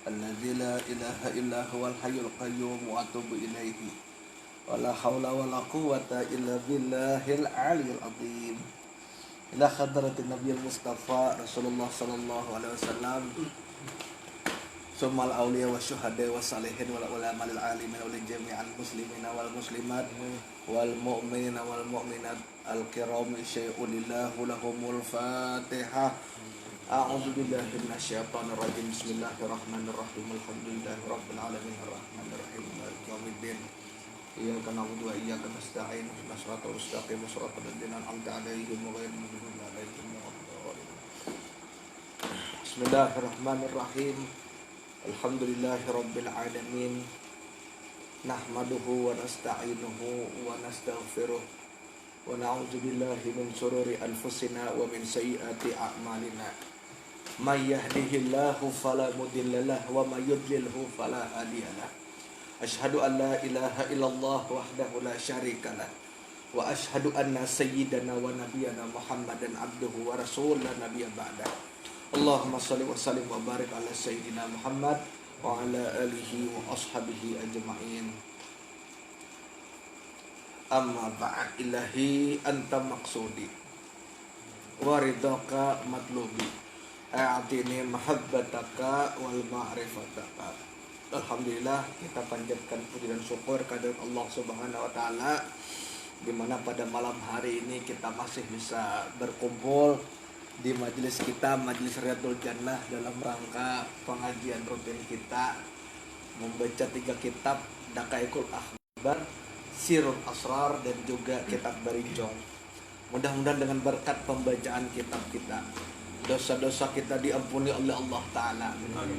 alladzi la ilaha illa huwal hayyul qayyum wa atubu ilaihi wa la haula wa la quwwata illa billahil aliyyil azim. Ila hadratin nabiyil mustafa Rasulullah sallallahu alaihi wasallam, summal awliya wa syuhada wa salihin wal ulama lil alimin wal jami'al muslimina wal muslimat wal mu'minina wal mu'minat al kiram syai'ulillahu lahumul fatihah. A'udzu billahi minasyaitonir rajim. Bismillahirrahmanirrahim. Alhamdulillahi rabbil alamin arrahmanir rahim maliki yaumiddin. Iyyaka na'budu wa iyyaka nasta'in. Ihdinas siratal mustaqim, siratal ladzina an'amta 'alaihim ghairil maghdubi 'alaihim waladdallin. Bismillahirrahmanirrahim. Alhamdulillahi rabbil alamin. Nahmaduhu wa nasta'inuhu wa nastaghfiruh wa na'udzu billahi min shururi anfusina wa min sayyiati a'malina. May yahdihillahu fala mudilla lahu wa may yudlilhu fala hadiyalah. Asyhadu an la ilaha illallah wahdahu la syarikalah wa asyhadu anna sayyidana wa nabiyyana Muhammadan abduhu wa rasulun la nabiyya ba'dah. Allahumma shalli wa sallim wa barik ala sayyidina Muhammad wa ala alihi wa ashabihi ajma'in. Amma ba'd, ilahi anta maqsudi wa ridhaka matlubi a'tini mahabbataka wal ma'rifataka. Alhamdulillah, kita panjatkan puji dan syukur kehadirat Allah Subhanahu wa taala, di mana pada malam hari ini kita masih bisa berkumpul di majelis kita, Majelis Riyadhul Jannah, dalam rangka pengajian rutin kita membaca 3 kitab, Daqaiqul Akhbar, Sirrul Asrar, dan juga kitab Barijong. Mudah-mudahan dengan berkat pembacaan kitab kita, dosa-dosa kita diampuni oleh Allah Ta'ala.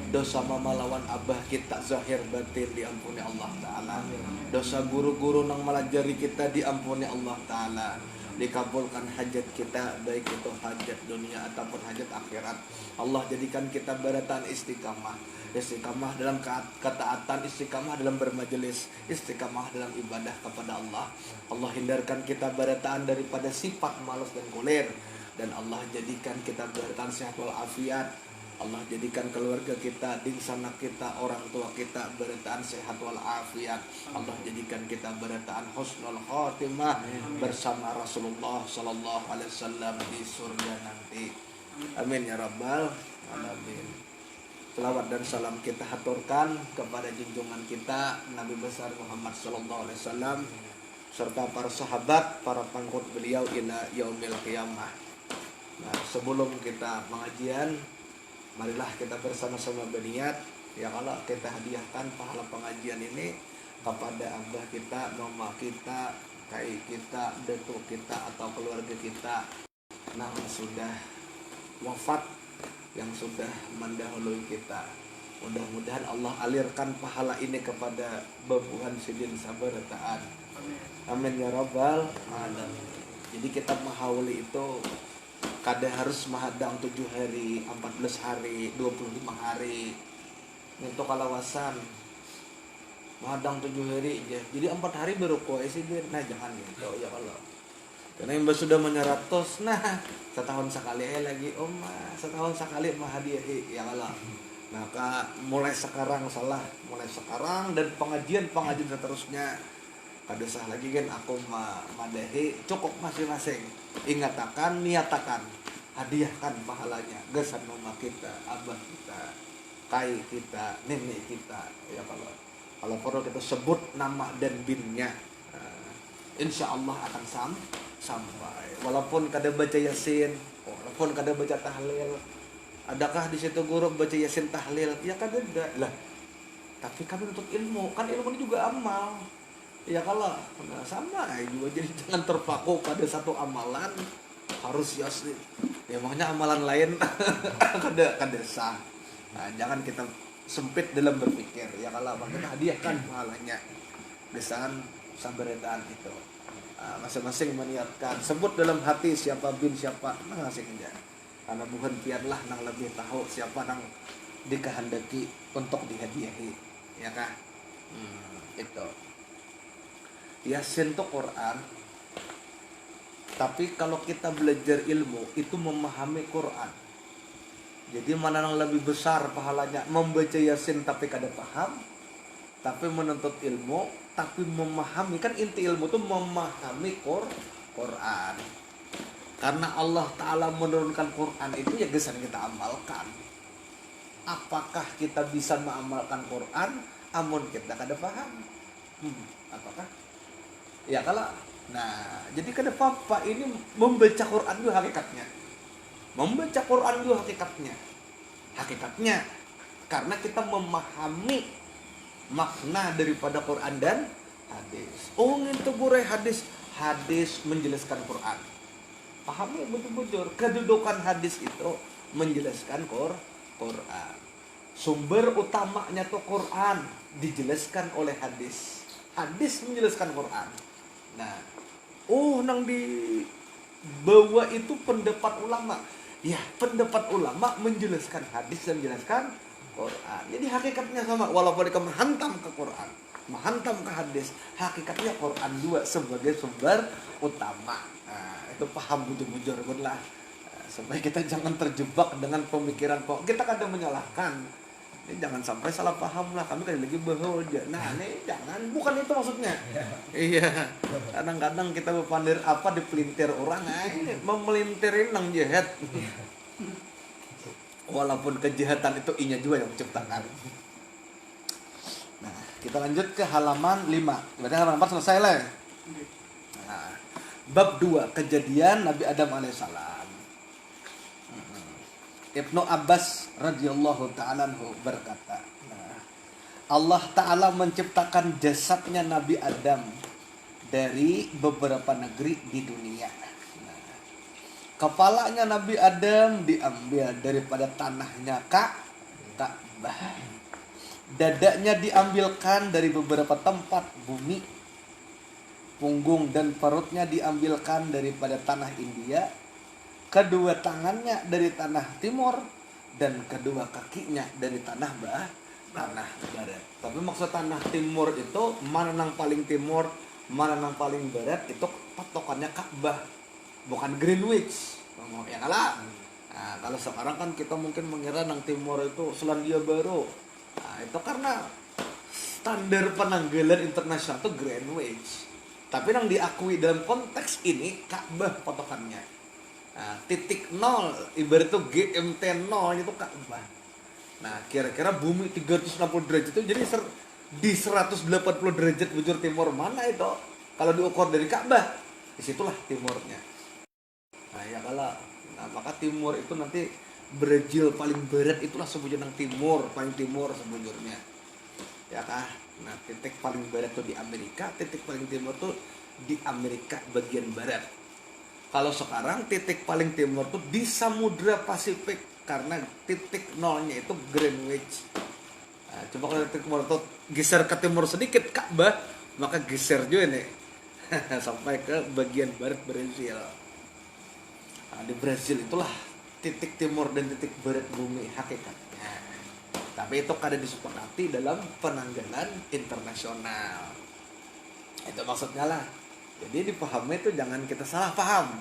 Dosa mama lawan abah kita zahir batin diampuni Allah Ta'ala. Dosa guru-guru nang melajari kita diampuni Allah Ta'ala. Dikabulkan hajat kita, baik itu hajat dunia ataupun hajat akhirat. Allah jadikan kita barataan istiqamah. Istiqamah dalam ketaatan, istiqamah dalam bermajelis, istiqamah dalam ibadah kepada Allah. Allah hindarkan kita barataan daripada sifat malas dan kulir. Dan Allah jadikan kita bertahan sehat walafiat. Allah jadikan keluarga kita, dingsana kita, orang tua kita bertahan sehat walafiat. Allah jadikan kita bertahan husnul khotimah bersama Rasulullah sallallahu alaihi wasallam di surga nanti. Amin ya rabbal alamin. Selawat dan salam kita haturkan kepada junjungan kita Nabi besar Muhammad sallallahu alaihi wasallam serta para sahabat, para pengikut beliau ila yaumil qiyamah. Nah, sebelum kita pengajian, marilah kita bersama-sama berniat, ya kalau kita hadiahkan pahala pengajian ini kepada abah kita, mama kita, kai kita, datuk kita atau keluarga kita yang sudah wafat, yang sudah mendahului kita. Mudah-mudahan Allah alirkan pahala ini kepada babuhan sidin sabar taat. Amin ya rabbal alamin. Jadi kita mahawali itu kada harus mahadang 7 hari, 14 hari, 25 hari. Untuk kalawasan mahadang 7 hari aja. Jadi 4 hari baru kuai sih dia. Nah jangan gitu ya Allah. Karena yang sudah menyeratus, nah setahun sekali lagi setahun sekali mahadiahi ya Allah. Maka mulai sekarang dan pengajian seterusnya kada sah lagi kan aku madahi, cukup masing-masing ingatakan, niatakan, hadiahkan pahalanya gesan mama kita, abah kita, kai kita, nenek kita ya kalau perlu kita sebut nama dan binnya, insya Allah akan sampai walaupun kada baca yasin, walaupun kada baca tahlil. Adakah di situ guru baca yasin tahlil? Ya kada ada lah, tapi kami untuk ilmu, kan ilmu ini juga amal. Ya kalau sama juga, jadi jangan terpaku pada satu amalan harus yasin. Ya makanya amalan lain kada sah. Nah, jangan kita sempit dalam berpikir. Ya kalau kita hadiahkan pahalanya desahan sabaretan itu. Masing-masing meniatkan, sebut dalam hati siapa bin siapa masing aja. Karena bukan pianlah nang lebih tahu siapa nang dikehendaki untuk dihadiahi. Ya kah? Itu. Yasin itu Quran, tapi kalau kita belajar ilmu itu memahami Quran. Jadi mana yang lebih besar pahalanya, membaca Yasin tapi kada paham, tapi menuntut ilmu, tapi memahami. Kan inti ilmu itu memahami Quran. Karena Allah Ta'ala menurunkan Quran itu ya gesan kita amalkan. Apakah kita bisa mengamalkan Quran amun kita kada paham? Apakah? Ya kalau. Nah, jadi kada apa-apa ini membaca Quran itu hakikatnya. Membaca Quran itu hakikatnya karena kita memahami makna daripada Quran dan hadis. Oh itu bure hadis menjelaskan Quran. Pahami betul-betul kedudukan hadis itu menjelaskan Quran. Sumber utamanya tuh Quran dijelaskan oleh hadis. Hadis menjelaskan Quran. Nah, nang di bawah itu pendapat ulama. Ya, pendapat ulama menjelaskan hadis dan menjelaskan Quran. Jadi hakikatnya sama, walaupun mereka menghantam ke Quran, menghantam ke hadis, hakikatnya Quran juga sebagai sumber utama. Nah, itu paham bujur-bujur lah. Supaya kita jangan terjebak dengan pemikiran kita kadang menyalahkan. Ini jangan sampai salah paham lah, kami kan lagi bahagia. Nah, ini jangan, bukan itu maksudnya. Iya. Kadang-kadang kita berpandir apa dipelintir orang, ini memelintirin nang jahat. Walaupun kejahatan itu inya juga yang menciptakan. Nah, kita lanjut ke halaman 5. Berarti halaman 4 selesai lah. Nah, bab 2, kejadian Nabi Adam alaihissalam. Ibnu Abbas radhiyallahu ta'ala anhu berkata, Allah Ta'ala menciptakan jasadnya Nabi Adam dari beberapa negeri di dunia. Kepalanya Nabi Adam diambil daripada tanahnya Ka'bah. Dadanya diambilkan dari beberapa tempat bumi. Punggung dan perutnya diambilkan daripada tanah India. Kedua tangannya dari tanah timur dan kedua kakinya dari tanah barat. Tapi maksud tanah timur itu mana yang paling timur, mana yang paling barat itu patokannya Ka'bah, bukan Greenwich. Ya kalah. Nah, kalau sekarang kan kita mungkin mengira nang timur itu Selandia Baru. Nah, itu karena standar penanggalan internasional itu Greenwich. Tapi yang diakui dalam konteks ini Ka'bah patokannya. Nah, titik 0 ibarat itu GMT 0 itu Ka'bah. Nah, kira-kira bumi 360 derajat itu jadi di 180 derajat bujur timur mana itu? Kalau diukur dari Ka'bah, disitulah timurnya. Nah, ya kalau maka timur itu nanti Brazil paling barat itulah sebujur yang timur, paling timur sebujurnya. Ya kah? Nah, titik paling barat itu di Amerika, titik paling timur itu di Amerika bagian barat. Kalau sekarang titik paling timur tuh di Samudra Pasifik karena titik nolnya itu Greenwich. Nah, coba kalau titik timur itu geser ke timur sedikit Ka'bah, maka geser juga nih sampai ke bagian barat Brazil. Nah, di Brazil itulah titik timur dan titik barat bumi hakikatnya. Tapi itu kada disepakati dalam penanggalan internasional. Itu maksudnya lah. Jadi dipahami itu jangan kita salah paham.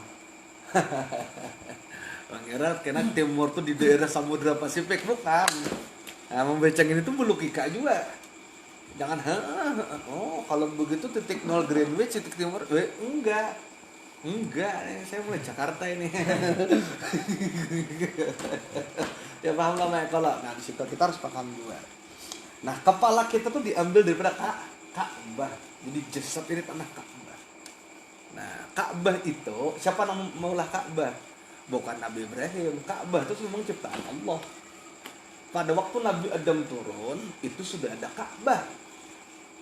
Mengira karena timur tuh di daerah Samudra Pasifik, bukan. Nah, membacang ini tuh logika juga. Jangan kalau begitu titik 0 Greenwich titik timur, enggak, saya mulai Jakarta ini. Ya paham lah kalau. Nah di situ kita harus paham juga. Nah kepala kita tuh diambil daripada Ka'bah. Jadi jasad ini tanah Ka'bah. Nah, Ka'bah itu siapa yang maulah Ka'bah? Bukan Nabi Ibrahim. Ka'bah itu memang ciptaan Allah. Pada waktu Nabi Adam turun, itu sudah ada Ka'bah.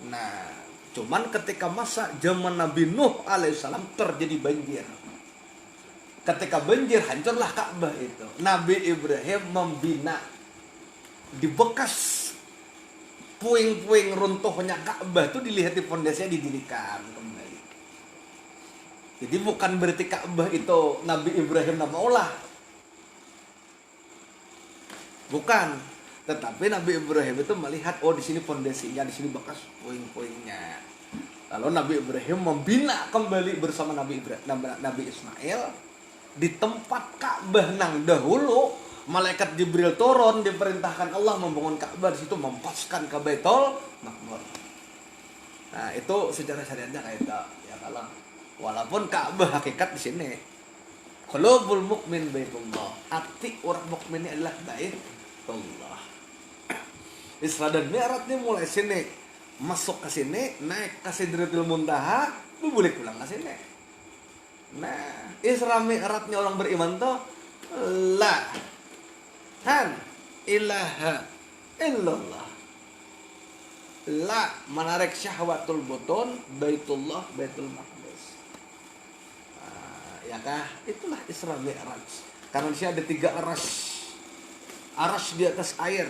Nah, cuman ketika masa zaman Nabi Nuh alaihissalam terjadi banjir. Ketika banjir hancurlah Ka'bah itu. Nabi Ibrahim membina di bekas puing-puing runtuhnya Ka'bah itu dilihat di pondasinya didirikan kembali. Jadi bukan berarti Ka'bah itu Nabi Ibrahim nama olah. Bukan. Tetapi Nabi Ibrahim itu melihat di sini pondasinya, di sini bekas puing-puingnya. Lalu Nabi Ibrahim membina kembali bersama Nabi Ismail di tempat Ka'bah nang dahulu malaikat Jibril turun diperintahkan Allah membangun Ka'bah, di situ mempaskan ke Baitul Maqmur. Nah, itu secara syariatnya kayak itu. Ya kalau walaupun Ka'bah hakikat di sini. Qulubul mukmin baitullah. Hati orang mukmin ini adalah Baitullah. Isra dan Mi'raj ini mulai sini, masuk ke sini, naik ke Sidratul Muntaha, boleh pulang ke sini. Nah, Isra Mi'rajnya orang beriman tuh la ilaha illallah. La menarik syahwatul butun, Baitullah, Baitul Maqdis. Ya kah? Itulah Isra Mi'raj. Karena di sini ada 3 aras. Aras di atas air.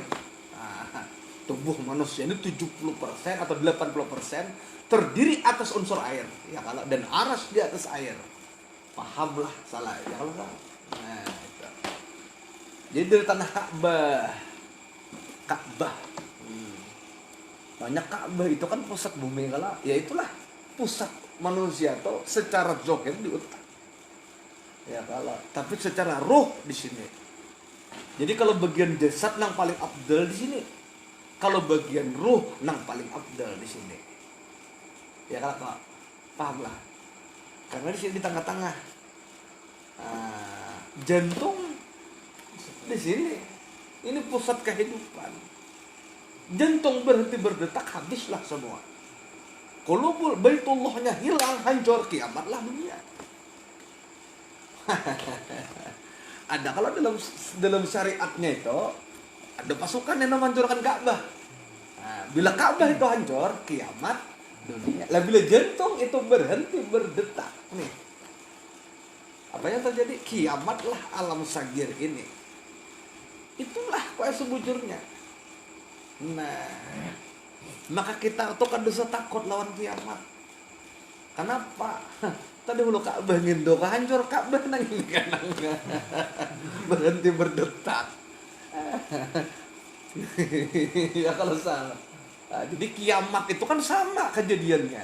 Tubuh manusia ini 70% atau 80% terdiri atas unsur air. Ya kalau dan aras di atas air. Pahamlah salah ya kalau salah. Nah, itu. Jadi dari tanah Ka'bah. Banyak Ka'bah itu kan pusat bumi kalau ya itulah pusat manusia tuh secara zahir di otak. Ya kalau tapi secara ruh di sini. Jadi kalau bagian jasad yang paling abdal di sini. Kalau bagian ruh yang paling abdal di sini. Ya kalau paham lah. Karena di sini di tengah-tengah. Jantung di sini. Ini pusat kehidupan. Jantung berhenti berdetak, habislah semua. Qulubul Baitullahnya hilang, hancur, kiamatlah dunia. Ada kalau dalam syariatnya itu ada pasukan yang menghancurkan Ka'bah. Nah, bila Ka'bah itu hancur, kiamat dunia. Lah bila jantung itu berhenti berdetak, nih. Apa yang terjadi? Kiamatlah alam sagir ini. Itulah kayak sebujurnya. Nah, maka kita tuh kan dosa takut lawan kiamat. Kenapa? Tadi hulu Ka'bah ngindo hancur, Ka'bah nangin kanang. Berhenti berdetak. Ya kalau salah. Nah, jadi kiamat itu kan sama kejadiannya.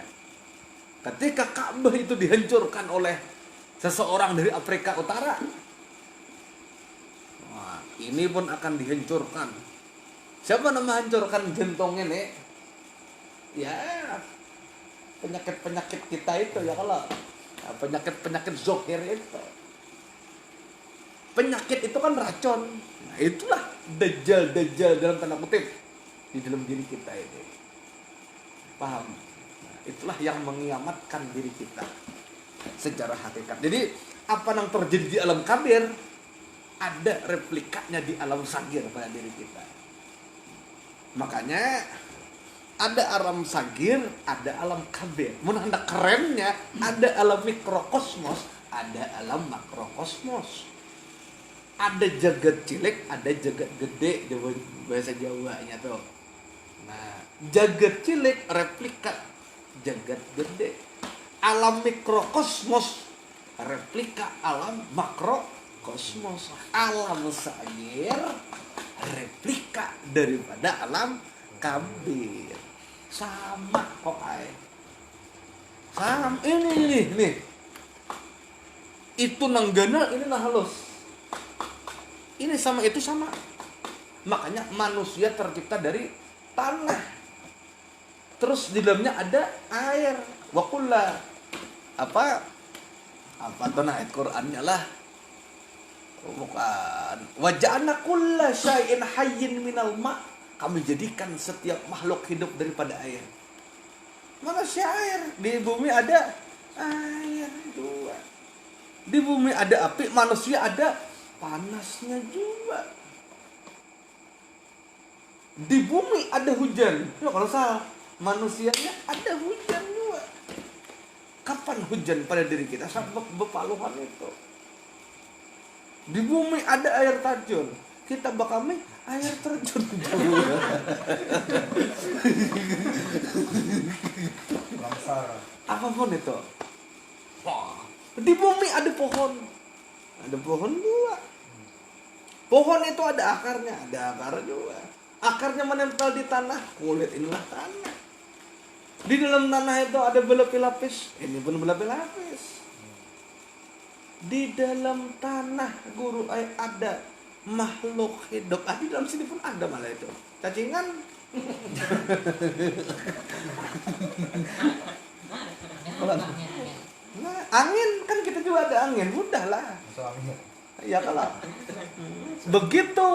Ketika Ka'bah itu dihancurkan oleh seseorang dari Afrika Utara, wah, ini pun akan dihancurkan. Siapa nama hancurkan jantungnya nih? Ya penyakit-penyakit kita itu ya kalau penyakit-penyakit zahir itu. Penyakit itu kan racun. Nah, itulah dajjal dalam tanda kutip di dalam diri kita ini. Paham? Nah, itulah yang mengiamatkan diri kita secara hakikat. Jadi apa yang terjadi di alam kabir ada replikanya di alam sagir pada diri kita. Makanya ada alam sagir, ada alam kabir. Menurut anda kerennya ada alam mikrokosmos, ada alam makrokosmos. Ada jagat cilik, ada jagat gede di bahasa Jawanya tuh. Nah, jagat cilik replika jagat gede. Alam mikrokosmos replika alam makrokosmos. Alam sagir replika daripada alam kabir. Sama kok ay. Sama ini nih. Itu nanggana, ini nah halus. Ini sama itu sama. Makanya manusia tercipta dari tanah. Terus di dalamnya ada air. Wa kulla apa tuh ayat Qur'annya lah. Bukan. Wa ja'alna kulla syai'in hayyin minal ma'. Kami jadikan setiap makhluk hidup daripada air. Manusia air. Di bumi ada air juga. Di bumi ada api, manusia ada panasnya juga. Di bumi ada hujan. Ya, kalau salah, manusianya ada hujan juga. Kapan hujan pada diri kita? Saat bepaluhan itu. Di bumi ada air terjun. Kita bakal air terjun juga. Apapun itu. Wah. Di bumi ada pohon. Ada pohon juga. Pohon itu ada akarnya, ada akar juga. Akarnya menempel di tanah, kulit inilah tanah. Di dalam tanah itu ada berlapis-lapis, ini pun berlapis-lapis. Di dalam tanah guru ada makhluk hidup. Di dalam sini pun ada malah itu. Cacingan. Nah, angin kan kita juga ada angin, udahlah. Ya kalau begitu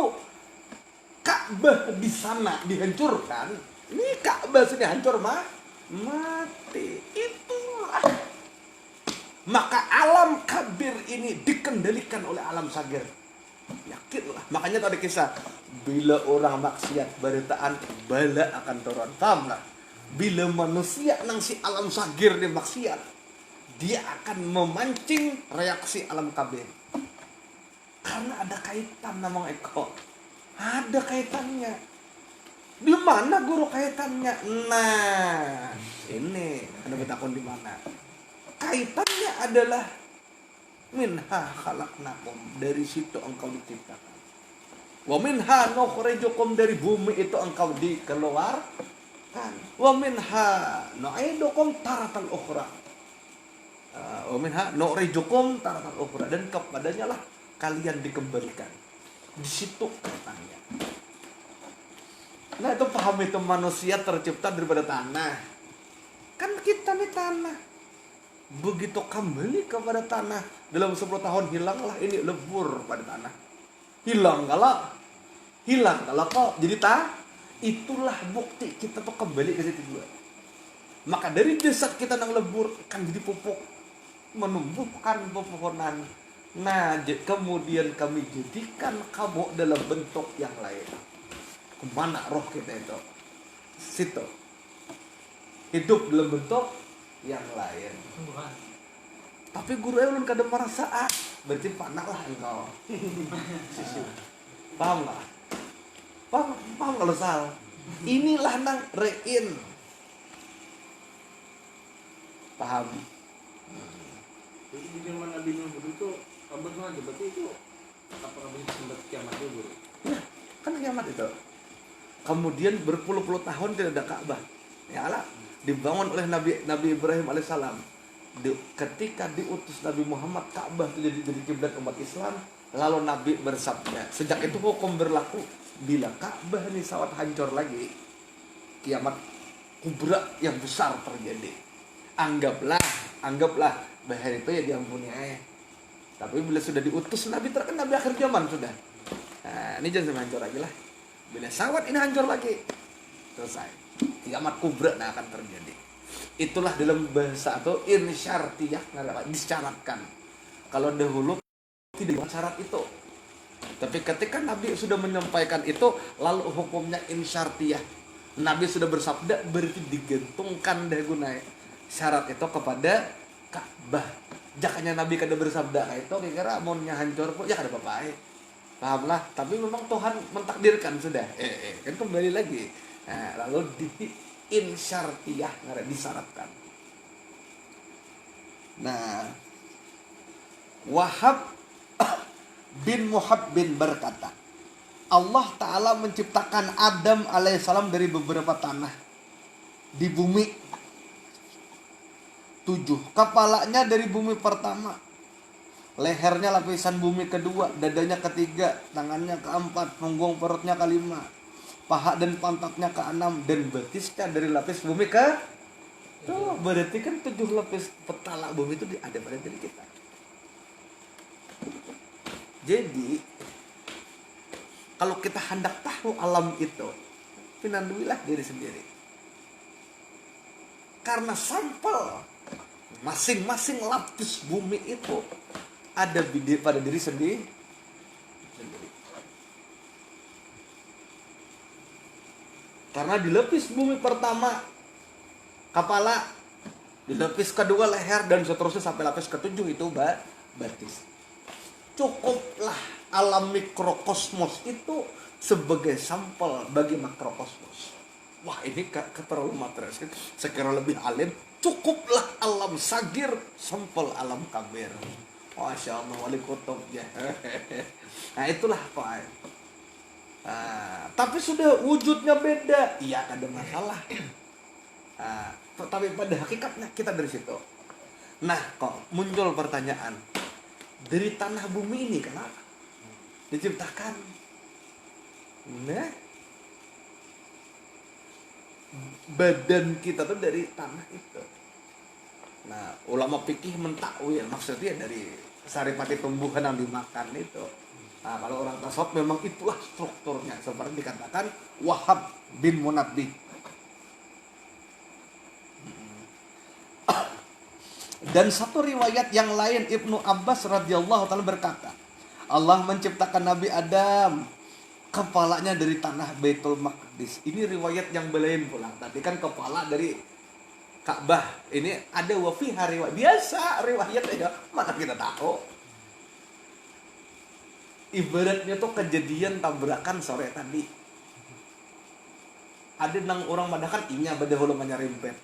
Ka'bah di sana dihancurkan, ini Ka'bah sudah hancur mati. Itulah. Maka alam kabir ini dikendalikan oleh alam sagir. Yakinlah. Makanya tadi kisah, bila orang maksiat beritaan bala akan turun. Pahamlah? Bila manusia nang si alam sagir dia maksiat, dia akan memancing reaksi alam kabir. Karena ada kaitan namanya Eko. Ada kaitannya. Di mana guru kaitannya? Nah, ini Anda bertakon di mana? Kaitannya adalah minha khalaqnakum, dari situ engkau diciptakan. Wa minha nukhrijukum, dari bumi itu engkau dikeluarkan. Wa minha nu'idukum taratan ukhra. Wa minha nukhrijukum taratan ukhra, dan kepadanya lah kalian dikembalikan. Di situ kaitannya. Nah, itu paham itu manusia tercipta daripada tanah. Kan kita nih tanah. Begitu kembali kepada tanah, dalam 10 tahun hilanglah ini lebur pada tanah. Hilang kalau kok jadi itulah bukti kita tuh kembali ke situ juga. Maka dari jasad kita yang lebur akan jadi pupuk, menumbuhkan pepohonan. Nah, kemudian kami jadikan kamu dalam bentuk yang lain. Kemana roh kita itu? Situ. Hidup dalam bentuk yang lain. Tapi guru ulun kadang merasa berarti panah lah engkau. Paham nggak? Paham kalau salah. Inilah nang rein. Paham? Jadi di zaman Nabi Nuh itu kabar aja, berarti itu apakah sempat kiamat itu, Guru? Nah, kan kiamat itu. Kemudian berpuluh-puluh tahun tidak ada Ka'bah. Ya Allah, dibangun oleh Nabi Ibrahim alaihissalam. Ketika diutus Nabi Muhammad, Ka'bah itu jadi kiblat umat Islam. Lalu Nabi bersabda, sejak itu hukum berlaku, bila Ka'bah ini sawat hancur lagi, kiamat kubra yang besar terjadi. Anggaplah bahar itu ya diampuni aja. Tapi bila sudah diutus Nabi, terkena Nabi akhir zaman sudah. Nah, ini jangan sampai hancur lagi lah. Bila sawat ini hancur lagi, selesai. Kiamat kubra akan terjadi. Itulah dalam bahasa atau insyartiyah, disyaratkan. Kalau dahulu tidak syarat itu. Tapi ketika Nabi sudah menyampaikan itu, lalu hukumnya insyartiyah. Nabi sudah bersabda, berarti digantungkan deh gunanya syarat itu kepada Ka'bah. Jakanya Nabi kada bersabda itu, kira-kira amunnya hancur pun ya kada apa-apa. Pahamlah, tapi memang Tuhan mentakdirkan sudah. Kan kembali lagi. Nah, lalu di insyartiyah, disyaratkan. Nah, Wahab bin Muhabbin berkata, Allah Ta'ala menciptakan Adam alaihissalam dari beberapa tanah di bumi 7. Kepalanya dari bumi pertama, lehernya lapisan bumi kedua, dadanya ketiga, tangannya keempat, punggung perutnya kelima, paha dan pantatnya keenam, dan betisnya dari lapis bumi ke tuh, berarti kan 7 lapis petala bumi itu ada pada diri kita. Jadi kalau kita hendak tahu alam itu, pinanduilah diri sendiri. Karena sampel masing-masing lapis bumi itu ada pada diri sendiri. Karena di lapis bumi pertama kepala, di lapis kedua leher, dan seterusnya sampai lapis ketujuh itu batis. Cukuplah alam mikrokosmos itu sebagai sampel bagi makrokosmos. Wah, ini terlalu materi. Sekira lebih alim, cukuplah alam sagir sampel alam kabir. Masya Allah, wali kutub ya. Nah, itulah Pak. Tapi sudah wujudnya beda, iya ada masalah. Tapi pada hakikatnya kita dari situ. Nah, kok muncul pertanyaan, dari tanah bumi ini kenapa? diciptakan. Nah, badan kita tuh dari tanah itu. Nah, ulama fikih mentakwil maksudnya dari saripati tumbuhan yang dimakan itu. Nah, kalau orang tasawuf memang itulah strukturnya seperti dikatakan Wahab bin Munabbih. Dan satu riwayat yang lain Ibnu Abbas radhiyallahu taala berkata, Allah menciptakan Nabi Adam kepalanya dari tanah Baitul Maqdis. Ini riwayat yang belain pulang. Tadi kan kepala dari Ka'bah. Ini ada wafiha riwayat. Biasa riwayat aja. Mana kita tahu. Ibaratnya tuh kejadian tabrakan sore tadi. Ada nang orang madahkan inya bade hulu namanya rempet.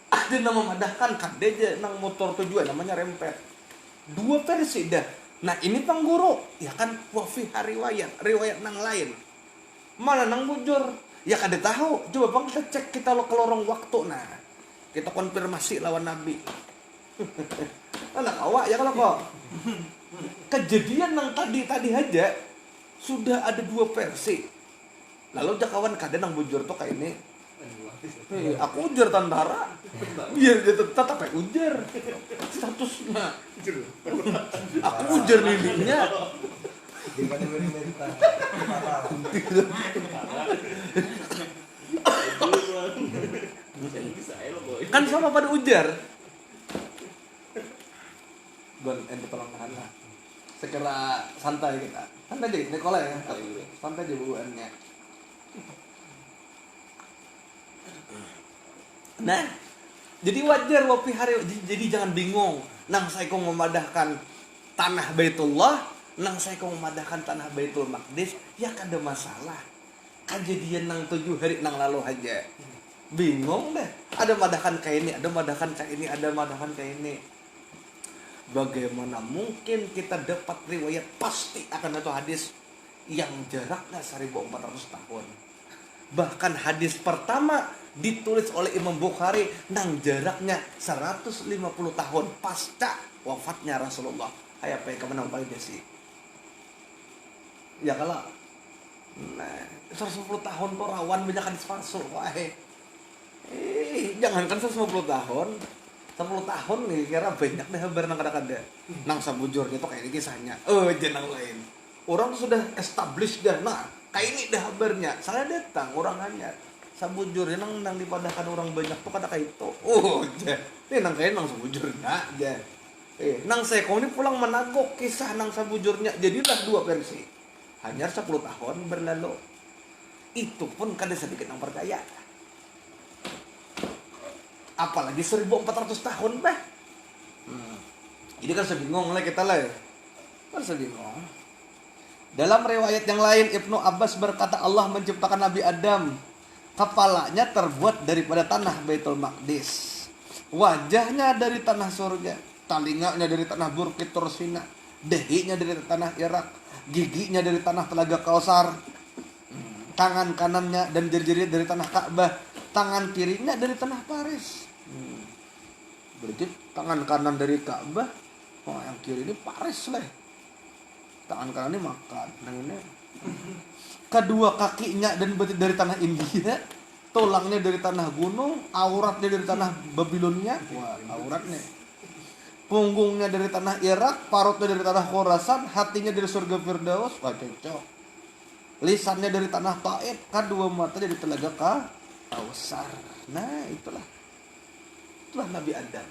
Ada nang memadahkan kadeja nang motor tujuan namanya rempet. Dua versi dah. Nah ini pengguru, ya kan wafiha riwayat nang lain. Mana nang bujur? Ya kada tahu. Coba bang kita cek kita lo ke lorong waktu nah. Kita konfirmasi lawan Nabi. Anak awak ya kalau kok. Kejadian yang tadi aja sudah ada dua versi. Lalu jakawan kadang nang bujur tuh kayak ini. Aku ujar tentara. Biar dia tetap ujar statusnya. Aku ujar dirinya. Kan sama pada ujar. Gon ente tolong tahan lah. Sekira santai kita. Santai aja Nikola ya. Santai aja buannya. Nah, jadi wajar wapi hari. Jadi jangan bingung. Nang saya kong memadahkan tanah Baitullah, nang saya kong memadahkan tanah Baitul Maqdis, ya kada masalah. Kejadian nang 7 hari nang lalu aja. Bingung deh. Ada madahkan kayak ini, ada madahkan kayak ini, ada madahkan kayak ini. Bagaimana mungkin kita dapat riwayat pasti akan satu hadis yang jaraknya 1400 tahun. Bahkan hadis pertama ditulis oleh Imam Bukhari nang jaraknya 150 tahun pasca wafatnya Rasulullah. Ayo apa yang kemenang paling sih? Ya kalau nah 150 tahun tuh rawan banyak hadis palsu. Wah, jangankan 150 tahun. 10 tahun nih kira banyak deh berenang kada-kada. Nang sabujur gitu kayak ini kisahnya. Jenang lain. Orang tuh sudah establish dah. Nah, kayak ini dah kabarnya. Saya datang orang hanya sabujur nang dipadahkan orang banyak tuh kada kayak itu. Ini nang kayak nang sabujurnya aja. Nang saya kau ini pulang menagok kisah nang sabujurnya. Jadilah dua versi. Hanya 10 tahun berlalu. Itu pun kada sedikit yang percaya. Apalagi 1400 tahun bah. Ini kan sebingung lah kita lah. Kan sebingung. Dalam riwayat yang lain Ibnu Abbas berkata Allah menciptakan Nabi Adam. Kepalanya terbuat daripada tanah Baitul Maqdis. Wajahnya dari tanah surga. Talinganya dari tanah Bukit Tursina. Dehinya dari tanah Irak. Giginya dari tanah Telaga Kausar. Tangan kanannya dan jari-jari dari tanah Ka'bah. Tangan kirinya dari tanah Paris. Berarti tangan kanan dari Ka'bah, yang kiri ini Paris lah. Tangan kanan ini makan, yang ini. Kedua kakinya dan berarti dari tanah India, tulangnya dari tanah gunung, auratnya dari tanah Babilonia, wah auratnya. Punggungnya dari tanah Irak, parutnya dari tanah Khorasan, hatinya dari surga Firdaus, wah cocok. Lisannya dari tanah Taif, kedua mata dari Telaga Kausar. Nah itulah Nabi Adam.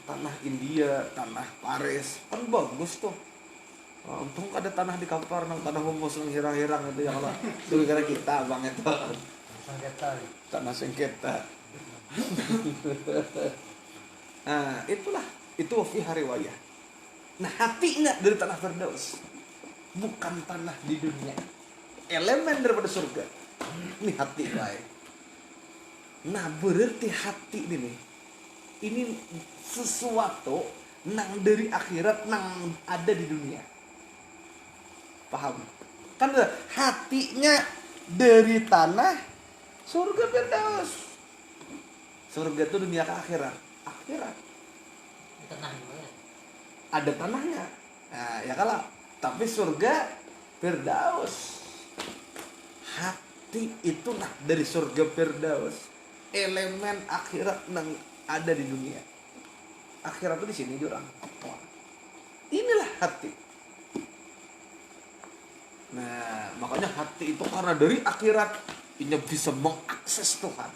Tanah India, tanah Paris, kan bagus tuh. Untung ada tanah di Kampar, nang tanah humus nang hirang-hirang itu ya kalau itu kira kita bang itu. Tanah sengketa. Nah itulah itu fi riwayah. Nah hatinya dari tanah Firdaus, bukan tanah di dunia. Elemen daripada surga. Ini hati baik. Nah berarti hati ini sesuatu nang dari akhirat nang ada di dunia. Paham? Kan hatinya dari tanah surga Firdaus. Surga itu dunia ke akhirat. Akhirat. Tanah mana? Ada tanahnya. Nah, ya kalau Tapi surga Firdaus. Hati itulah dari surga Firdaus. Elemen akhirat yang ada di dunia. Akhirat itu di sini jurang. Inilah hati. Nah, makanya hati itu karena dari akhirat ini bisa mengakses Tuhan.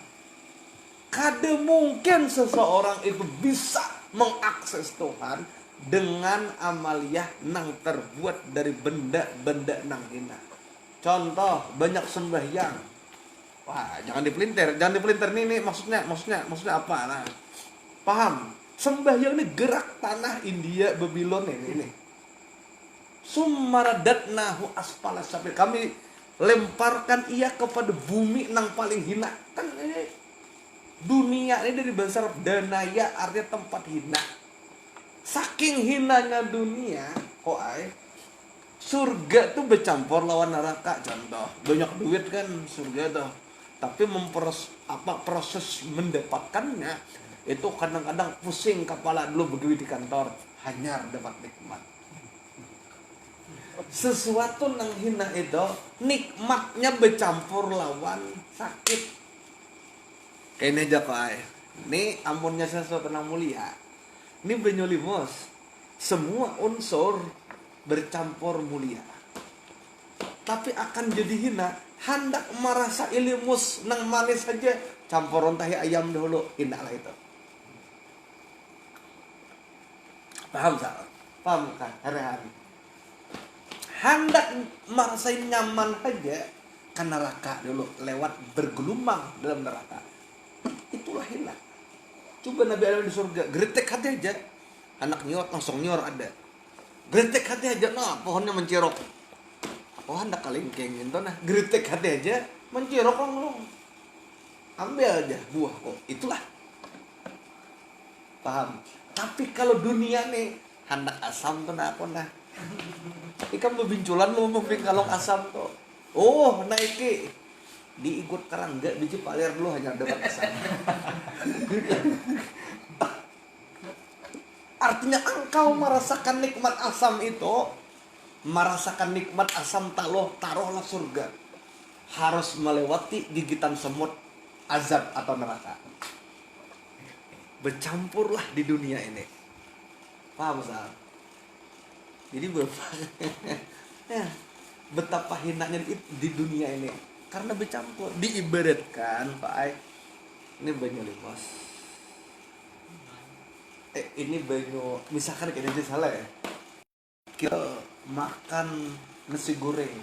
Kada mungkin seseorang itu bisa mengakses Tuhan dengan amaliyah nang terbuat dari benda-benda nang hina. Contoh, banyak sembahyang. Wah, jangan dipelintir ini maksudnya apa? Nah, paham? Sembahyang ini gerak tanah India, Babylon ini. Sumaradatnahu asfala safil. Kami lemparkan ia kepada bumi nang paling hina. Kan ini dunia ini dari bahasa Arab danaya, artinya tempat hina. Saking hinanya dunia, surga tuh bercampur lawan neraka. Contoh, banyak duit kan surga tuh, tapi proses mendapatkannya itu kadang-kadang pusing kepala dulu begitu di kantor, hanya dapat nikmat. Sesuatu nang hina itu nikmatnya bercampur lawan sakit. Kayaknya aja kok. Ini ampunnya sesuatu nang mulia. Ini benyolimos. Semua unsur bercampur mulia. Tapi akan jadi hina. Hendak merasa ilimus nang manis saja. Campuran tahi ayam dulu. Hina lah itu. Paham tak? Paham kan? Hari-hari. Hendak merasain nyaman aja ke neraka dulu. Lewat bergelumang dalam neraka. Itulah hina. Coba Nabi Adam di surga, gretek hati aja. Anak nyor langsung nyor ada. Gretek hati aja, nah pohonnya mencirok. Pohon hendak kalingking gitu nah. Gretek hati aja, mencirok langsung. Ambil aja buah kok. Itulah. Paham? Tapi kalau dunia nih, hendak asam tuh nah. Ikan bebinculan lu kalong asam tuh. Oh, naiki. Diikut kerangga biji palir dulu hanya dapat asam. Artinya engkau merasakan nikmat asam itu, merasakan nikmat asam taruhlah surga. Harus melewati gigitan semut, azab atau neraka. Bercampurlah di dunia ini. Paham Ustaz? Jadi betapa hinanya di dunia ini karena bercampur. Diibaratkan Pak Ai, ini banyu limos. Ini banyu, misalkan kayak ini salah ya. Kita makan nasi goreng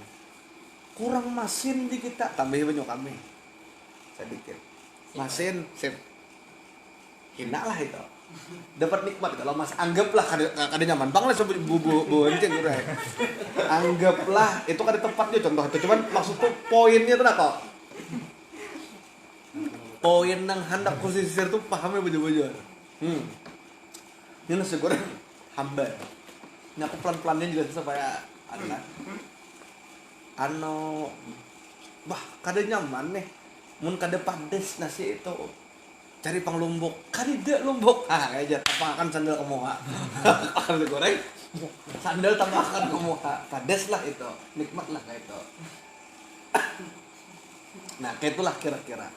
kurang masin di kita, tambahin banyu kami sedikit. Masin, sip. Hina lah itu. Dapat nikmat kalau mas anggaplah kada nyaman banget lah bu encing udah. Anggaplah itu kada tepatnya contoh itu, cuman maksud tuh poinnya tuh kok. Poin nang hendak kusisir tuh pahamnya baju-baju. Ini nasi goreng hambar. Ini aku pelan-pelannya juga supaya ada. Wah kada nyaman nih. Mun kada padas nasi itu. Cari pang lombok, kada lombok. Aja tambahkan sandal ke muka. Kalau goreng, sandal tambahkan ke muka. Padas lah itu, nikmat lah kayak itu. Nah, kayak itulah kira-kira.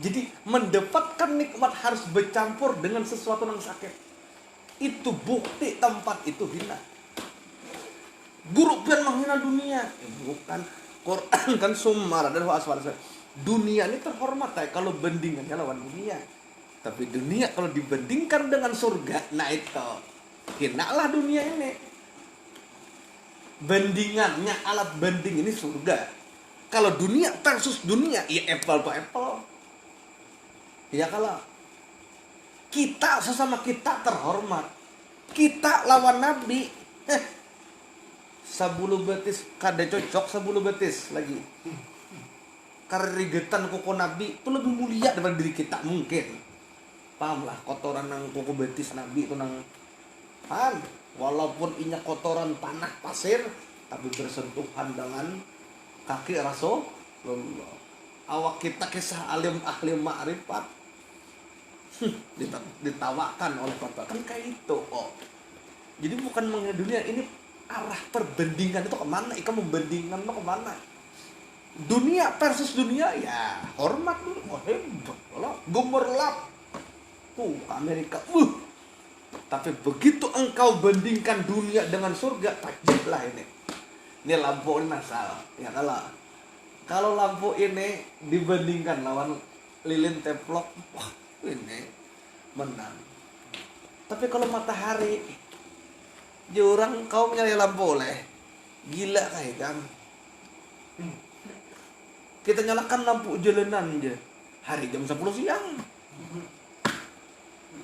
Jadi mendapatkan nikmat harus bercampur dengan sesuatu yang sakit. Itu bukti tempat itu hina. Guru pian menghina dunia. Bukan Quran kan sumar dan aswar. Dunia ini terhormat kalau bandingannya lawan dunia. Tapi dunia kalau dibandingkan dengan surga, nah itu hinalah dunia ini. Bandingannya, alat banding ini surga. Kalau dunia versus dunia, ya apple to apple. Ya kalau kita sesama kita terhormat, kita lawan Nabi, sabulu betis kada cocok sabulu betis lagi. Kerigetan koko Nabi itu lebih mulia daripada diri kita mungkin. Pahamlah kotoran nang koko betis Nabi itu nang walaupun inya kotoran tanah pasir tapi bersentuhan dengan kaki Rasulullah. Awak kita kisah alim ahli ma'rifat ditawakan oleh kota kan kayak itu. Jadi bukan mengenai dunia ini arah perbandingan itu kemana? Ika membandingkan itu kemana? Dunia versus dunia, ya hormat dulu. Oh hebat lah, gemerlap tuh Amerika. Tapi begitu engkau bandingkan dunia dengan surga, takjub lah ini. Ini lampu ini masalah. Ya kalau lampu ini dibandingkan lawan lilin teplok, wah ini menang. Tapi kalau matahari, orang kau nyari lampu oleh gila kayak kan. Kita nyalakan lampu jalanan aja hari jam 10 siang.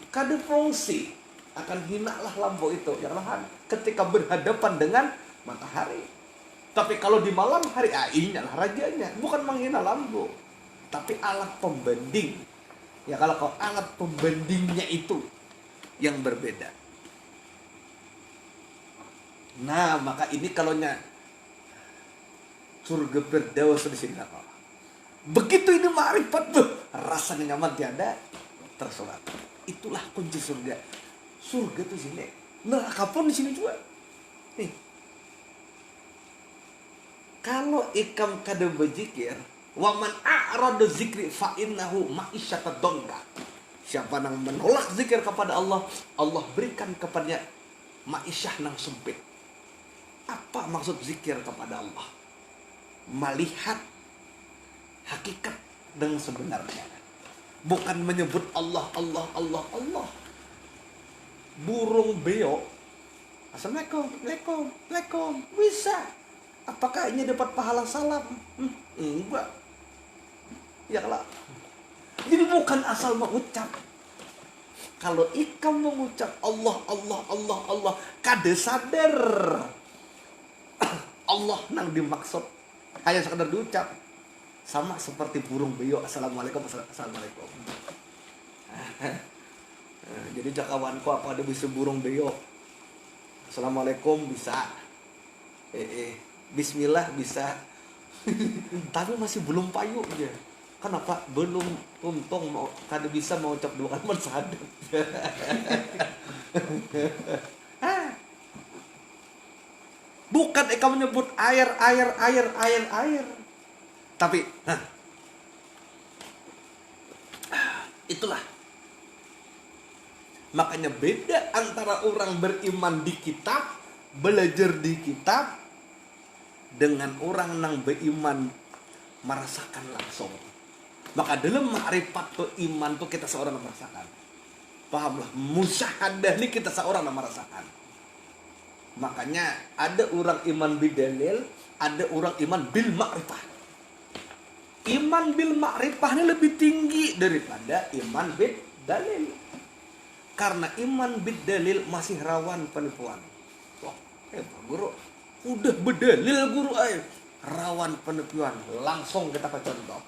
Kada fungsi, akan hinalah lampu itu yang lahan ketika berhadapan dengan matahari. Tapi kalau di malam hari, inilah rajanya. Bukan menghina lampu, tapi alat pembanding. Ya kalau kau alat pembandingnya itu yang berbeda. Nah maka ini kalaunya surga berdawas di sini apa? Begitu ini ma'rifat tuh, rasanya nyaman tiada tersolat. Itulah kunci surga. Surga tuh sini, neraka pun di sini juga. Nih, kalau ikam kada berzikir, wa man a'rada zikri fa innahu ma'isyata dongka. Siapa yang menolak zikir kepada Allah, Allah berikan kepadanya ma'isyah yang sempit. Apa maksud zikir kepada Allah? Melihat hakikat dengan sebenarnya. Bukan menyebut Allah, Allah, Allah, Allah. Burung beo, Assalamualaikum, Waalaikumsalam, Waalaikumsalam, bisa. Apakah ini dapat pahala salam? Enggak. Ya kalau. Jadi bukan asal mengucap. Kalau ikam mengucap Allah, Allah, Allah, Allah, kada sadar Allah nang dimaksud, hanya sekedar diucap. Sama seperti burung beo, Assalamualaikum, Assalamualaikum. Jadi jakawanku apa ada bisa burung beo, Assalamualaikum bisa, Bismillah bisa, tapi masih belum payu aja. Kenapa? Belum untung mau kada bisa mau ucap dua kalimat syahadat. Bukan eka menyebut air. Tapi itulah. Makanya beda antara orang beriman di kitab, belajar di kitab, dengan orang yang beriman merasakan langsung. Maka dalam ma'rifat tuh iman tuh kita seorang yang merasakan. Pahamlah, musyahadah ini kita seorang yang merasakan. Makanya ada orang iman bidalil, ada orang iman bil ma'rifah. Iman bil ma'rifah ini lebih tinggi daripada iman bid dalil. Karena iman bid dalil masih rawan penipuan. Wah, guru, udah berdalil guru ayo. Rawan penipuan. Langsung kita ke contoh.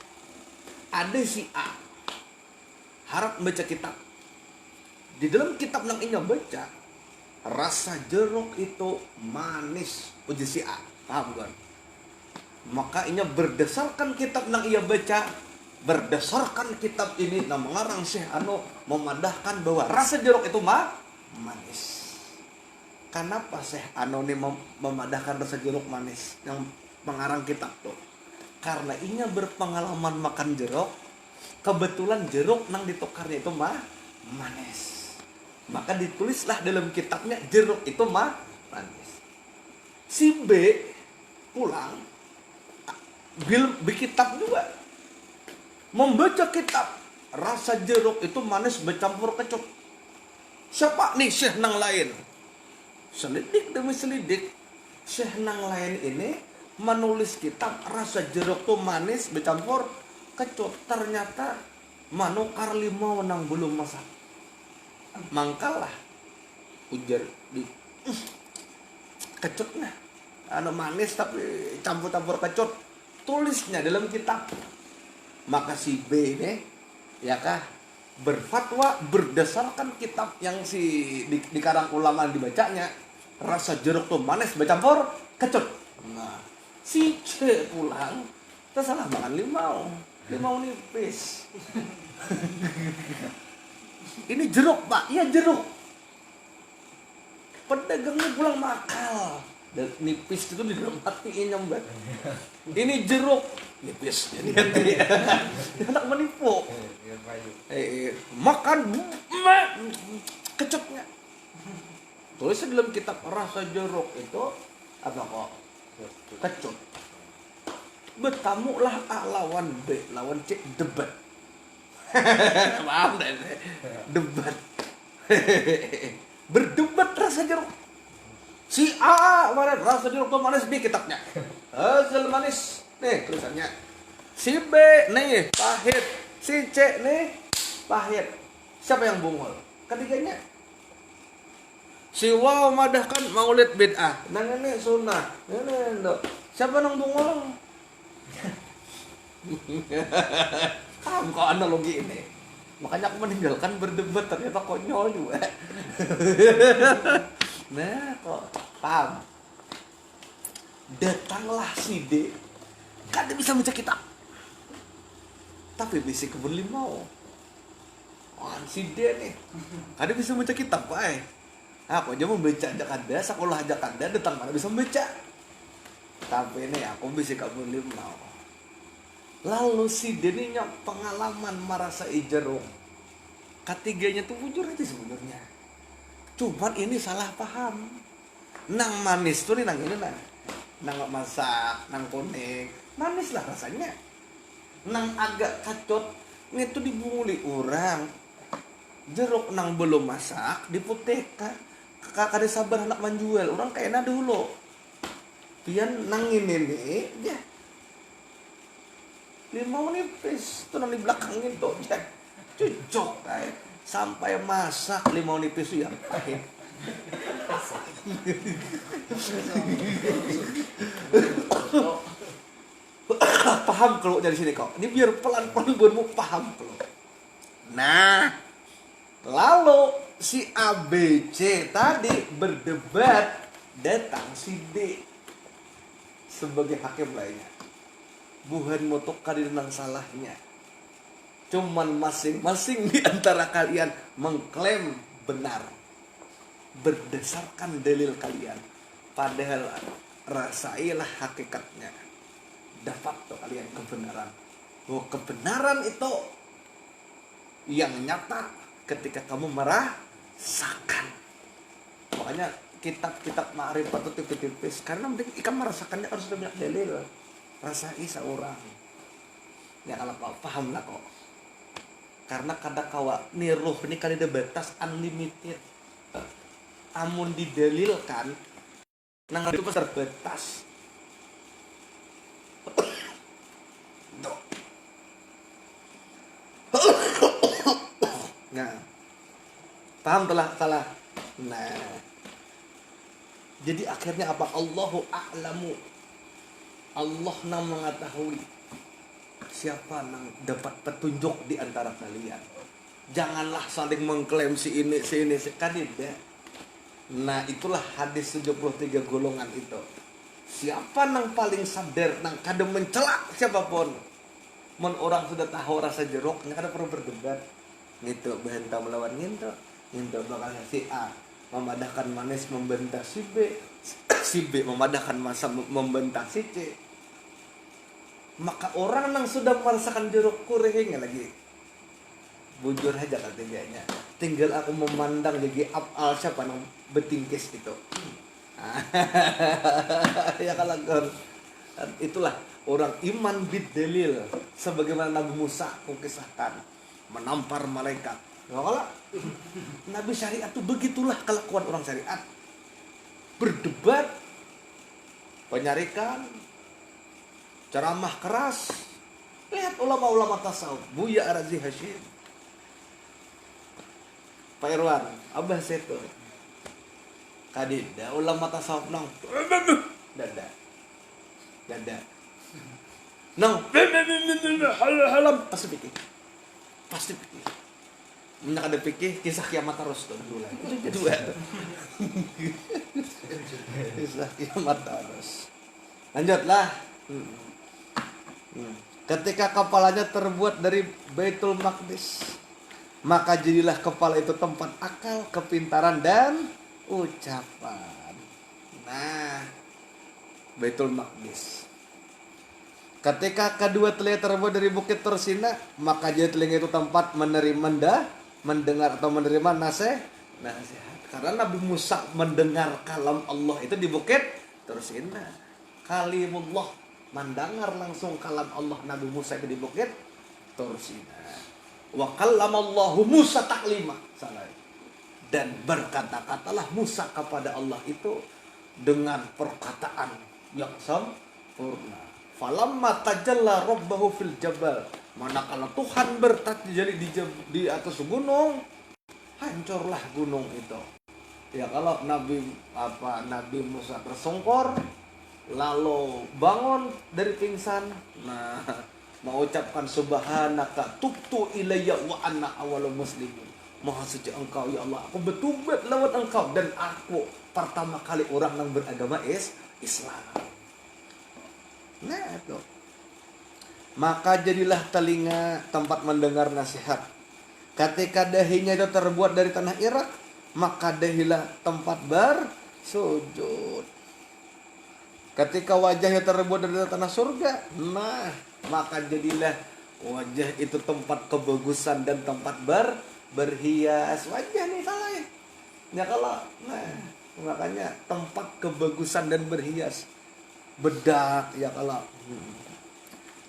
Ada si A harap baca kitab. Di dalam kitab yang ia baca, rasa jeruk itu manis, uji si A. Paham kan? Maka ini berdasarkan kitab yang ia baca, berdasarkan kitab ini yang mengarang Syekh Anu memadahkan bahwa rasa jeruk itu manis. Kenapa Syekh Anu ini memadahkan rasa jeruk manis yang mengarang kitab tuh? Karena ini berpengalaman makan jeruk, kebetulan jeruk yang ditukarnya itu manis. Maka ditulislah dalam kitabnya jeruk itu manis. Si B pulang kitab juga membaca kitab, rasa jeruk itu manis bercampur kecut. Siapa nih syekh nang lain? Selidik demi selidik, syekh nang lain ini menulis kitab rasa jeruk itu manis bercampur kecut. Ternyata manukar limau nang belum masak. Mangkalah ujar di kecutnya, anu manis tapi campur-campur kecut. Tulisnya dalam kitab. Maka si B ini ya kah berfatwa berdasarkan kitab yang di karang ulama dibacanya, rasa jeruk tuh manis bercampur kecut. Nah, si C pulang tersalah makan limau nipis. Ini jeruk pak, iya jeruk. Pedagangnya pulang makal. Dan nipis itu di dalam hati nyambat. Ini jeruk nipis. Jadi anak menipu. Makan kecapnya. Tulis dalam kitab rasa jeruk itu apa kok? Kecut. Bertamulah A lawan B lawan C debat. Paham deh? Debat. Berdebat rasa jeruk. Si A mana rasa jeruk tuh manis di kitabnya. Hasil manis nih tulisannya. Si B nih pahit. Si C nih pahit. Siapa yang bungul? Ketiganya. Si Wow madahkan maulid bid'ah. Nang ini sunnah. Ini siapa nang bungul? Paham kok analogi ini. Makanya aku meninggalkan berdebat ternyata konyol juga. Nah, kok paham? Datanglah si D. Kan dia bisa baca kitab. Tapi bisi kebun limau. Oh, si D nih. Kan dia bisa baca kitab, Pak. Aku aja membaca Jakarta, sekolah Jakarta datang mana bisa membaca. Tapi ini aku bisa kebun limau. Lalu si D ini pengalaman merasa jeruk. Ketiganya tuh bujur aja sebenarnya. Cuman ini salah paham. Nang manis tuh nih nang ini nang masak, nang kuning, manis lah rasanya. Nang agak kacot, ini tuh dibunguli orang. Jeruk nang belum masak diputek kakak ada sabar anak menjual orang kayaknya dulu. Pian nang ini nih, ya. Limau nipis tuh nang di belakang itu, ya. Cocok kayak. Sampai masak limau nipis yang pahit. Paham kalau dari sini kok. Ini biar pelan-pelan buatmu paham kalau. Nah, lalu si ABC tadi berdebat, datang si D sebagai hakim lainnya. Buhan motok kali dengan salahnya. Cuman masing-masing di antara kalian mengklaim benar berdasarkan dalil kalian. Padahal rasailah hakikatnya. Dapat tuh kalian kebenaran. Oh, kebenaran itu yang nyata ketika kamu merasakan. Makanya kitab-kitab ma'rifat itu tipis-tipis karena ikan merasakannya harus banyak dalil. Rasai seorang. Ya kalau paham lah kok. Karena kada kawa nih roh ini kan ada batas unlimited. Amun didalilkan nang itu terbatas. Nah, paham telah salah. Nah, jadi akhirnya apa? Allahu a'lamu. Allah nang mengetahui siapa yang dapat petunjuk di antara kalian. Janganlah saling mengklaim si ini kan tidak. Nah, itulah hadis 73 golongan itu. Siapa yang paling sadar nang kada mencela siapapun. Mun orang sudah tahu rasa jeruknya kada perlu berdebat. Gitu bentang melawan gitu bakal si A memadahkan manis membantah si B. Si B memadahkan masa membantah si C. Maka orang yang sudah merasakan jeruk kurehnya lagi bujur aja ketiganya. Tinggal aku memandang jadi abal siapa yang betingkis itu. Ya kalau itulah orang iman bid dalil sebagaimana Nabi Musa kukisahkan menampar malaikat. Ya kalau Nabi syariat itu begitulah kelakuan orang syariat. Berdebat, penyarikan, ceramah keras. Lihat ulama-ulama tasawuf, Buya Arazi Hashim, Pak Irwan, Abah Seto, kadida ulama tasawuf nang dada nang halam pasti pikir menyak ada pikir kisah kiamat terus tuh dulu itu kedua kisah kiamat terus lanjutlah. Ketika kepalanya terbuat dari Baitul Maqdis, maka jadilah kepala itu tempat akal, kepintaran dan ucapan. Nah, Baitul Maqdis. Ketika kedua telinga terbuat dari bukit Tursina, maka jadi telinga itu tempat mendengar atau menerima nasihat. Karena Nabi Musa mendengar kalam Allah itu di bukit Tursina. Kalimullah, mendengar langsung kalam Allah Nabi Musa itu di bukit Tursina. Wa kallamallahu Musa taklima. Salah. Dan berkata-katalah Musa kepada Allah itu dengan perkataan yang sempurna. Falamma tajalla rabbahu fil jabal, manakala Tuhan bertajalli di atas gunung, hancurlah gunung itu. Ya kalau Nabi Musa tersungkur lalu bangun dari pingsan, nah mengucapkan subhanaka tubtu ilayya wa anna awwalul muslimin. Maha suci Engkau ya Allah, aku bertobat lewat Engkau dan aku pertama kali orang yang beragama Islam. Nah itu. Maka jadilah telinga tempat mendengar nasihat. Ketika dahinya itu terbuat dari tanah Irak, maka dahilah tempat bersujud. Ketika wajahnya terbuat dari tanah surga, nah maka jadilah wajah itu tempat kebagusan dan tempat berhias. Wajah nih salah ya kalau makanya tempat kebagusan dan berhias. Bedak ya kalau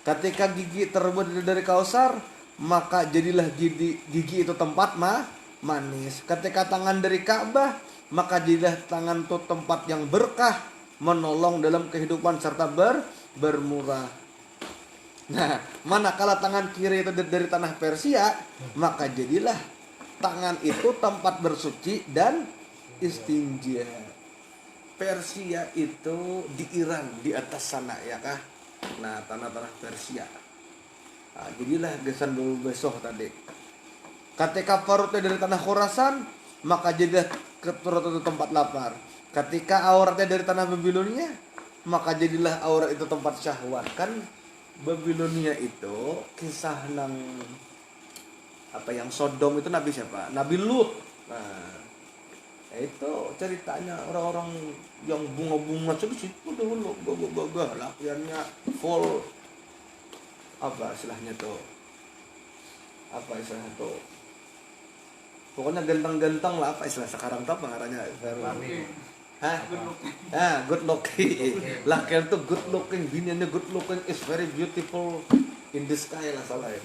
ketika gigi terbuat dari kausar, maka jadilah gigi itu tempat manis. Ketika tangan dari Ka'bah, maka jadilah tangan itu tempat yang berkah, menolong dalam kehidupan serta bermurah. Nah, manakala tangan kiri itu dari tanah Persia, maka jadilah tangan itu tempat bersuci dan istinja. Persia itu di Iran, di atas sana ya kah? Nah, tanah-tanah Persia. Nah, jadilah gesan dulu besok tadi. Ketika perutnya dari tanah Khurasan, maka jadilah perut itu tempat lapar. Ketika auratnya dari tanah Babilonia, maka jadilah aurat itu tempat syahwat. Kan Babilonia itu kisah yang Sodom itu Nabi siapa? Nabi Lut. Nah, itu ceritanya orang-orang yang bunga-bunga sedikit dulu gagah lakiannya full istilahnya tuh pokoknya ganteng-ganteng lah, apa istilah sekarang tuh pengarahnya good looking lakian tuh good looking, biniannya good looking, is very beautiful in the sky lah salah ya.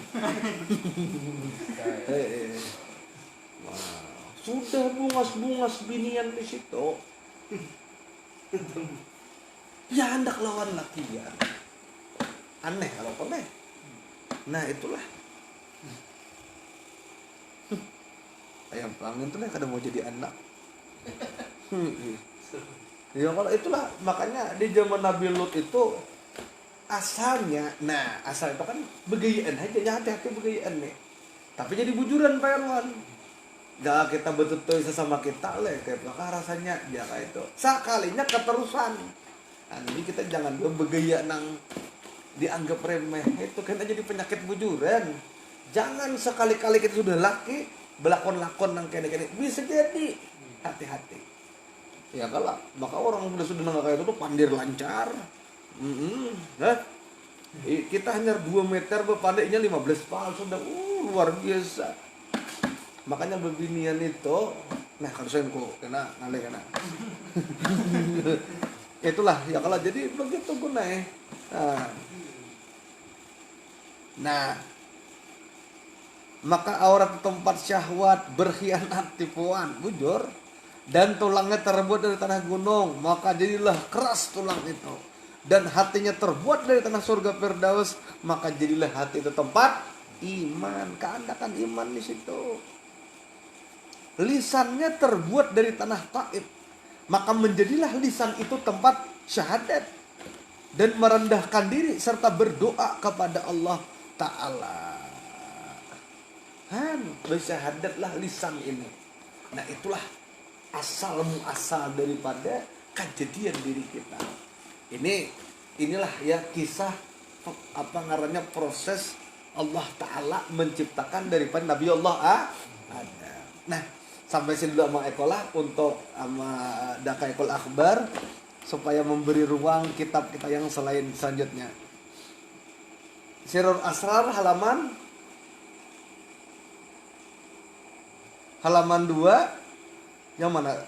Sudah bungas-bungas binian di situ. Ya hendak lawan laki ya. Aneh kalau aneh. Nah itulah. Ayam pangin tuh kadang mau jadi anak. Ya kalau itulah makanya di zaman Nabi Lut itu asalnya, asal itu kan begayaan aja, ya hati-hati begayaan nih. Tapi jadi bujuran Pak Erwan. Gak kita betul-betul sesama kita kayak belakang rasanya ya kayak itu sekalinya keterusan. Nah, jadi kita jangan begaya nang dianggap remeh itu kan jadi penyakit bujuran. Jangan sekali-kali kita sudah laki belakon-lakon nang kene-kene bisa jadi hati-hati. Ya kalau maka orang sudah nang kayak itu tuh pandir lancar. Kita hanya 2 meter bepandainya 15 pal sudah luar biasa. Makanya bebinian itu kalau saya kena ngale kena. Itulah ya kalau jadi begitu gunanya. Nah, maka aurat tempat syahwat, berkhianat, tipuan, bujur dan tulangnya terbuat dari tanah gunung, maka jadilah keras tulang itu. Dan hatinya terbuat dari tanah surga Firdaus, maka jadilah hati itu tempat iman, keandakan iman di situ. Lisannya terbuat dari tanah Taif, maka menjadilah lisan itu tempat syahadat dan merendahkan diri serta berdoa kepada Allah Ta'ala. Bersyahadatlah lisan ini. Nah itulah asal daripada kejadian diri kita. Inilah ya kisah proses Allah Ta'ala menciptakan daripada Nabi Allah Adam. Nah sampai sini dulu sama Ekolah untuk sama Daka Ekol Akbar. supaya memberi ruang kitab kita yang selain selanjutnya. Sirrul Asrar halaman 2 yang mana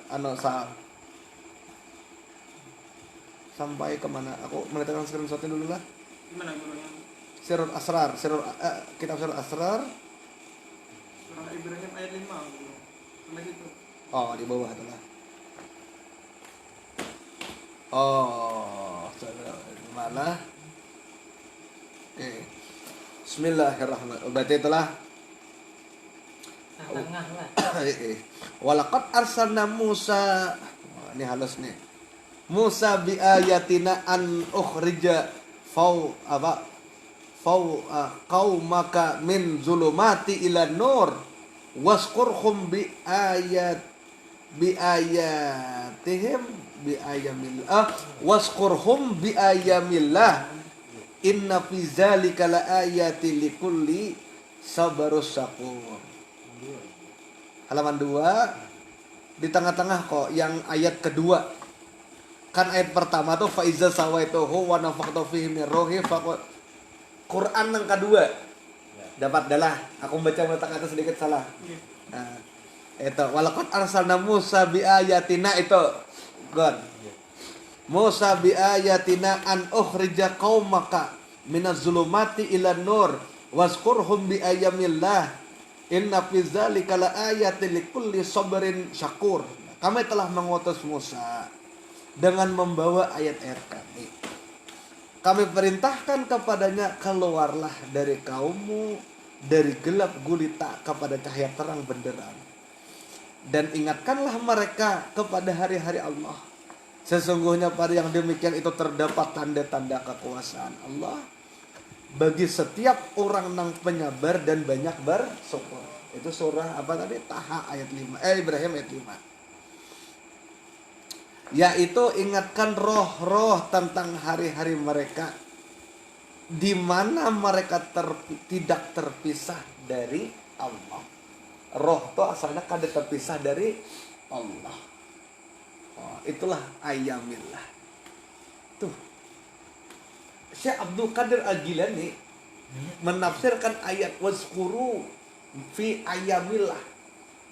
sampai kemana? Aku meletakkan screenshotnya dulu lah. Gimana yang Sirrul Asrar, kitab Sirrul Asrar. surah Ibrahim ayat 5 sampai situ. Oh, di bawah itulah. Oh, mana? Oke. Bismillahirrahmanirrahim. Berarti itulah. Tengah lah. Walaqad arsalna Musa. Wah, ini halus nih. Musa bi ayatina an ukhrija qaumaka min zulumati ila nur wasqurhum bi ayatihim bi ayamillah wasqurhum bi ayamillah inna fi zalika la ayati likulli sabarus syakur. Halaman 2 di tengah-tengah kok yang ayat kedua. Kan ayat pertama tuh fa iza sawaituhu wa nafakhtu fihi min ruhi Quran yang kedua. Dapat adalah aku baca kata sedikit salah. Nah, itu walaqad arsalna Musa bi ayatina itu. God. Musa bi ayatina an ukhrija qaumaka minaz zulumati ila nur wasqurhum bi ayamillah inna fi dzalika la ayatin likulli sabrin syakur. Kami telah mengutus Musa dengan membawa ayat-ayat kami. Kami perintahkan kepadanya, keluarlah dari kaummu dari gelap gulita kepada cahaya terang benderang. Dan ingatkanlah mereka kepada hari-hari Allah. Sesungguhnya pada yang demikian itu terdapat tanda-tanda kekuasaan Allah bagi setiap orang yang penyabar dan banyak bersyukur. Itu surah apa tadi? Taha ayat 5. Ibrahim ayat 5. Yaitu ingatkan roh-roh tentang hari-hari mereka di mana mereka tidak terpisah dari Allah. Roh itu asalnya kada terpisah dari Allah. Oh, itulah ayamillah. Tuh. Syekh Abdul Qadir Al-Jilani menafsirkan ayat wazkuru fi ayamillah.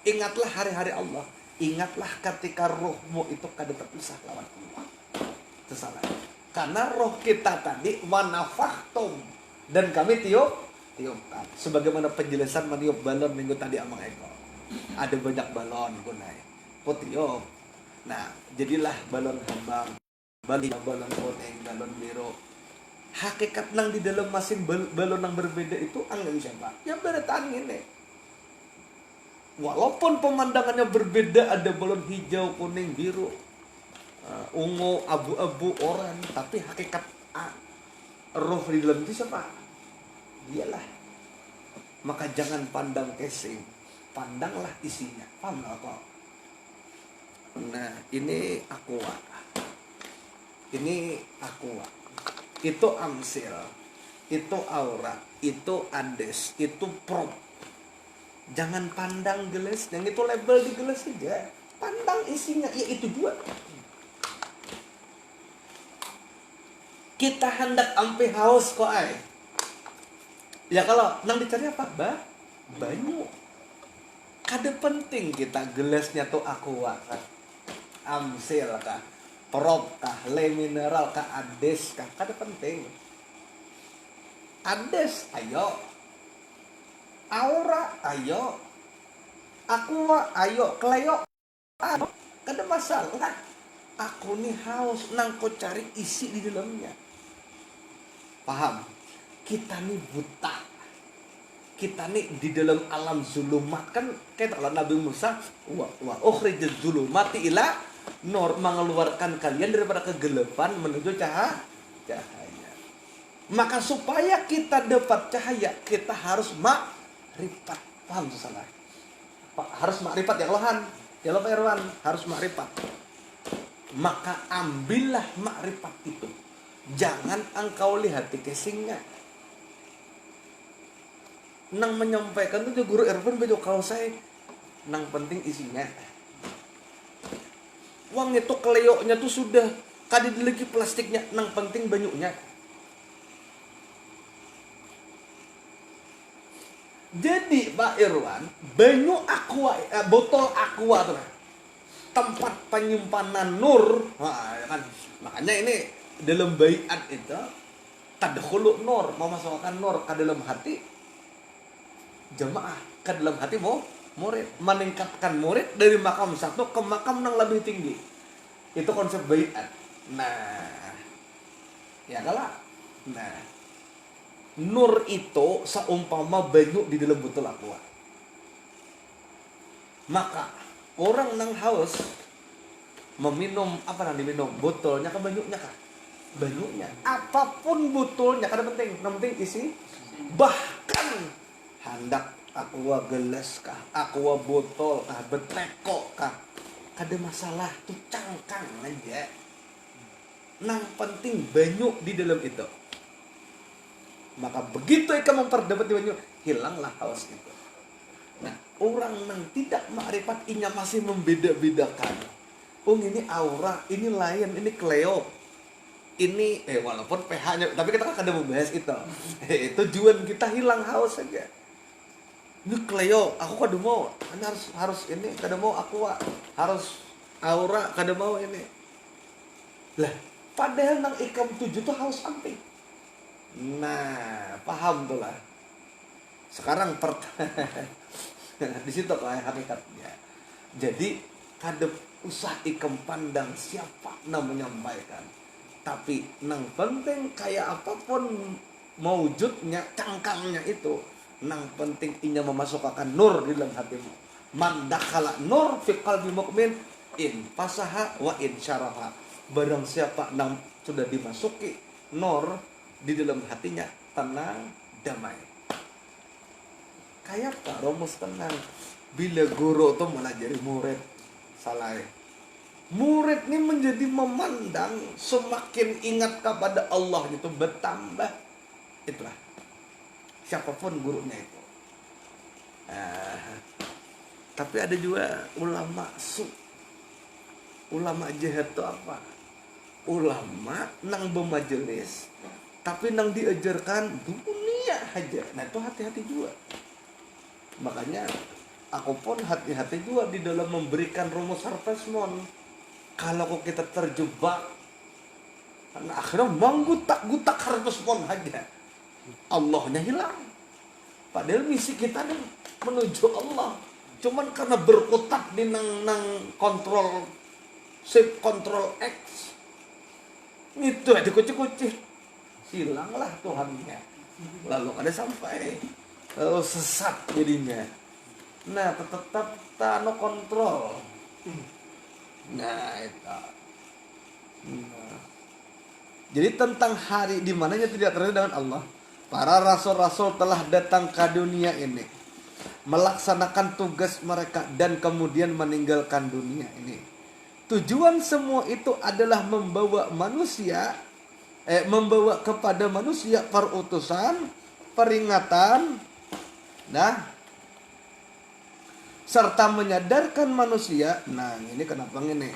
Ingatlah hari-hari Allah. Ingatlah ketika rohmu itu kada terpisah lawan Allah. Itu salah. Karena roh kita tadi wanafakhtum dan kami tiupkan. Sebagaimana penjelasan meniup balon minggu tadi Amang Eko. Ada banyak balon gunai. Tiup. Nah, jadilah balon hambang, balon kuning, balon biru. Hakikat nang di dalam masing balon yang berbeda itu angin siapa? Yang beretangin nih. Walaupun pemandangannya berbeda, ada balon hijau, kuning, biru, ungu, abu-abu, oranye, tapi hakikat roh di dalam itu siapa? Dialah. Maka jangan pandang casing, pandanglah isinya. Paham gak kok? Nah, ini aqua. Ini aqua. Itu amsil. Itu aura. Itu ades. Itu prop. Jangan pandang gelas, yang itu label di gelas saja. Pandang isinya, ya itu dua. Kita hendak ampe haus kok ay. Ya kalau nang dicari apa? Banyu. Kada penting kita gelasnya tuh aqua kah, amsil kah, prop kah, le mineral kah, ades kah, kada penting. Ades, ayo. Aura, ayo. Aqua, ayo. Kleo, ayo. Kada masalah. Aku nih haus, nang kau cari isi di dalamnya. Paham? Kita nih buta. Kita nih di dalam alam zulumat. Kan kayak kalau Nabi Musa, wa ukhrijaz zulumati ila nur, mengeluarkan kalian daripada kegelapan menuju cahaya. Maka supaya kita dapat cahaya, kita harus makrifat. Paham tuh salah? Harus makrifat ya Lohan. Ya Pak Irwan, harus makrifat. Maka ambillah makrifat itu. Jangan engkau lihat di casingnya. Nang menyampaikan itu guru Irfan baju kalau saya nang penting isinya. Uang itu keleoknya tuh sudah Kada lagi plastiknya, nang penting banyunya. Jadi Pak Irwan, banyu aqua, botol aqua tuh, tempat penyimpanan nur. Nah, ya kan? Makanya ini dalam baiat itu tadkhulu nur, memasukkan nur ke dalam hati jemaah, ke dalam hati murid, meningkatkan murid dari makam satu ke makam yang lebih tinggi. Itu konsep baiat. Nah, ya kalah. Nah, nur itu seumpama banyu di dalam botol aqua. Maka orang nang haus meminum apa nang diminum, botolnya ke banyunya kah? Banyunya. Apapun botolnya kada penting, yang penting isi. Bahkan hendak aqua gelas kah, aqua botol kah, beteko kah, kada masalah, tuh cangkang aja. Nang penting banyu di dalam itu. Maka begitu ikan memperdapat di banyu, hilanglah haus itu. Nah, orang yang tidak makrifat inya masih membeda-bedakan. Oh, ini aura, ini lain, ini Cleo. Ini walaupun pH-nya, tapi kita kan kada membahas itu. Tujuan kita hilang haus saja. Ini Cleo, aku kada mau. Ini harus ini, kada mau aqua. Harus aura, kada mau ini. Lah, padahal nang ikam 7 tuh haus samping. Nah, paham tuh lah. Sekarang di situ kayak hakikatnya. Jadi kada usah ikam pandang siapa yang menyampaikan. Tapi nang penting kayak apapun mewujudnya, cangkangnya itu, nang penting inya memasukkan nur di dalam hatimu. Man dakhala nur fi qalbi mukmin in fasaha wa in syaraha. Barang siapa nang sudah dimasuki nur di dalam hatinya, tenang, damai. Kayak apa rumus tenang? Bila guru tuh melajari murid, salah. Murid ini menjadi memandang semakin ingat kepada Allah gitu bertambah. Itulah. Siapapun gurunya itu. Tapi ada juga ulama ulama jahat itu apa? Ulama nang bermajelis tapi nang diajarkan dunia aja. Nah itu hati-hati juga. Makanya aku pun hati-hati juga di dalam memberikan rumus Harvestmoon. Kalau kita terjebak, karena akhirnya menggutak-gutak Harvestmoon aja, Allahnya hilang. Padahal misi kita nih menuju Allah. Cuman karena berkutat di nang kontrol shift, kontrol X, itu aja kucing-kucing. Hilanglah Tuhannya, lalu ada sampai lalu sesat jadinya. Nah tetap no kontrol. Nah itu. Jadi tentang hari di mananya tidak terkait dengan Allah, para rasul-rasul telah datang ke dunia ini, melaksanakan tugas mereka dan kemudian meninggalkan dunia ini. Tujuan semua itu adalah membawa kepada manusia perutusan, peringatan, nah, serta menyadarkan manusia. Nah, ini kenapa ini?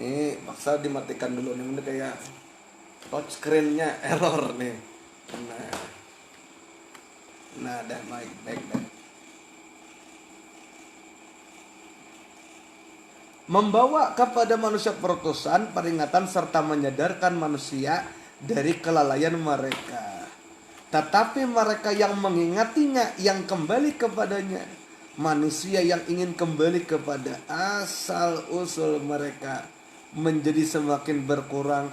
Nih, maksa dimatikan dulu. Ini kayak touch screen-nya error nih. Nah, dah baik. Membawa kepada manusia perutusan, peringatan, serta menyadarkan manusia dari kelalaian mereka. Tetapi mereka yang mengingatinya, yang kembali kepadanya, manusia yang ingin kembali kepada asal-usul mereka, menjadi semakin berkurang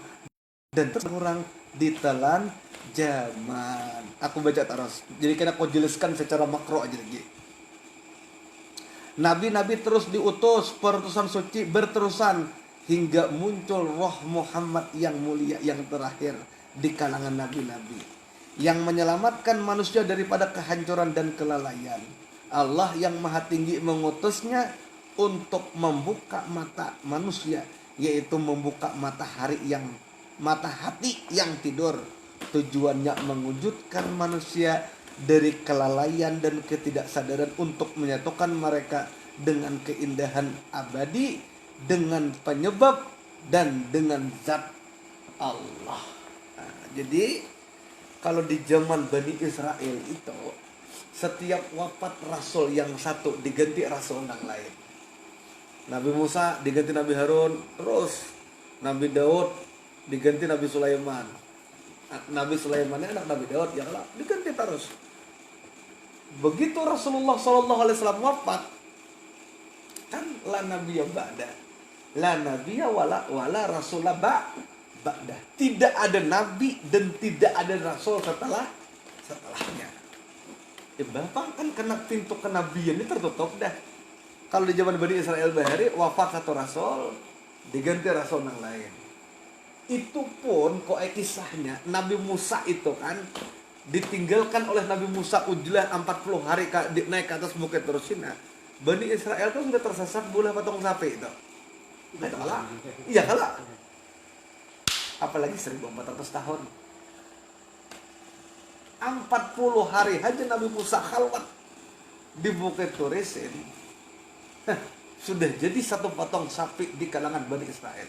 dan berkurang ditelan zaman. Aku baca terus. Jadi kan aku jelaskan secara makro aja lagi. Nabi-nabi terus diutus, perutusan suci berterusan hingga muncul roh Muhammad yang mulia yang terakhir di kalangan nabi-nabi yang menyelamatkan manusia daripada kehancuran dan kelalaian. Allah yang maha tinggi mengutusnya untuk membuka mata manusia, yaitu membuka mata hati yang tidur. Tujuannya mewujudkan manusia dari kelalaian dan ketidaksadaran untuk menyatukan mereka dengan keindahan abadi dengan penyebab dan dengan zat Allah. Nah, jadi kalau di zaman Bani Israel itu setiap wafat rasul yang satu diganti rasul yang lain. Nabi Musa diganti Nabi Harun, terus Nabi Daud diganti Nabi Sulaiman. Nabi Sulaiman anak Nabi Daud, ya Allah, diganti terus. Begitu Rasulullah SAW wafat, kan la nabiyya ba'da, la nabiyya wala rasulah ba'da. Tidak ada nabi dan tidak ada rasul setelahnya. Ya Bapak kan kena pintu kenabian ini tertutup dah. Kalau di zaman Bani Israel bahari wafat satu rasul diganti rasul yang lain. Itu pun kok kisahnya Nabi Musa itu kan ditinggalkan oleh Nabi Musa ujlah 40 hari naik ke atas bukit Tursina. Bani Israel kan sudah tersesat bola patung sapi itu. Nah, kalah. Iya kalah. Apalagi 1400 tahun. 40 hari aja Nabi Musa khalwat di bukit Turisin. Sudah jadi satu potong sapi di kalangan Bani Israel.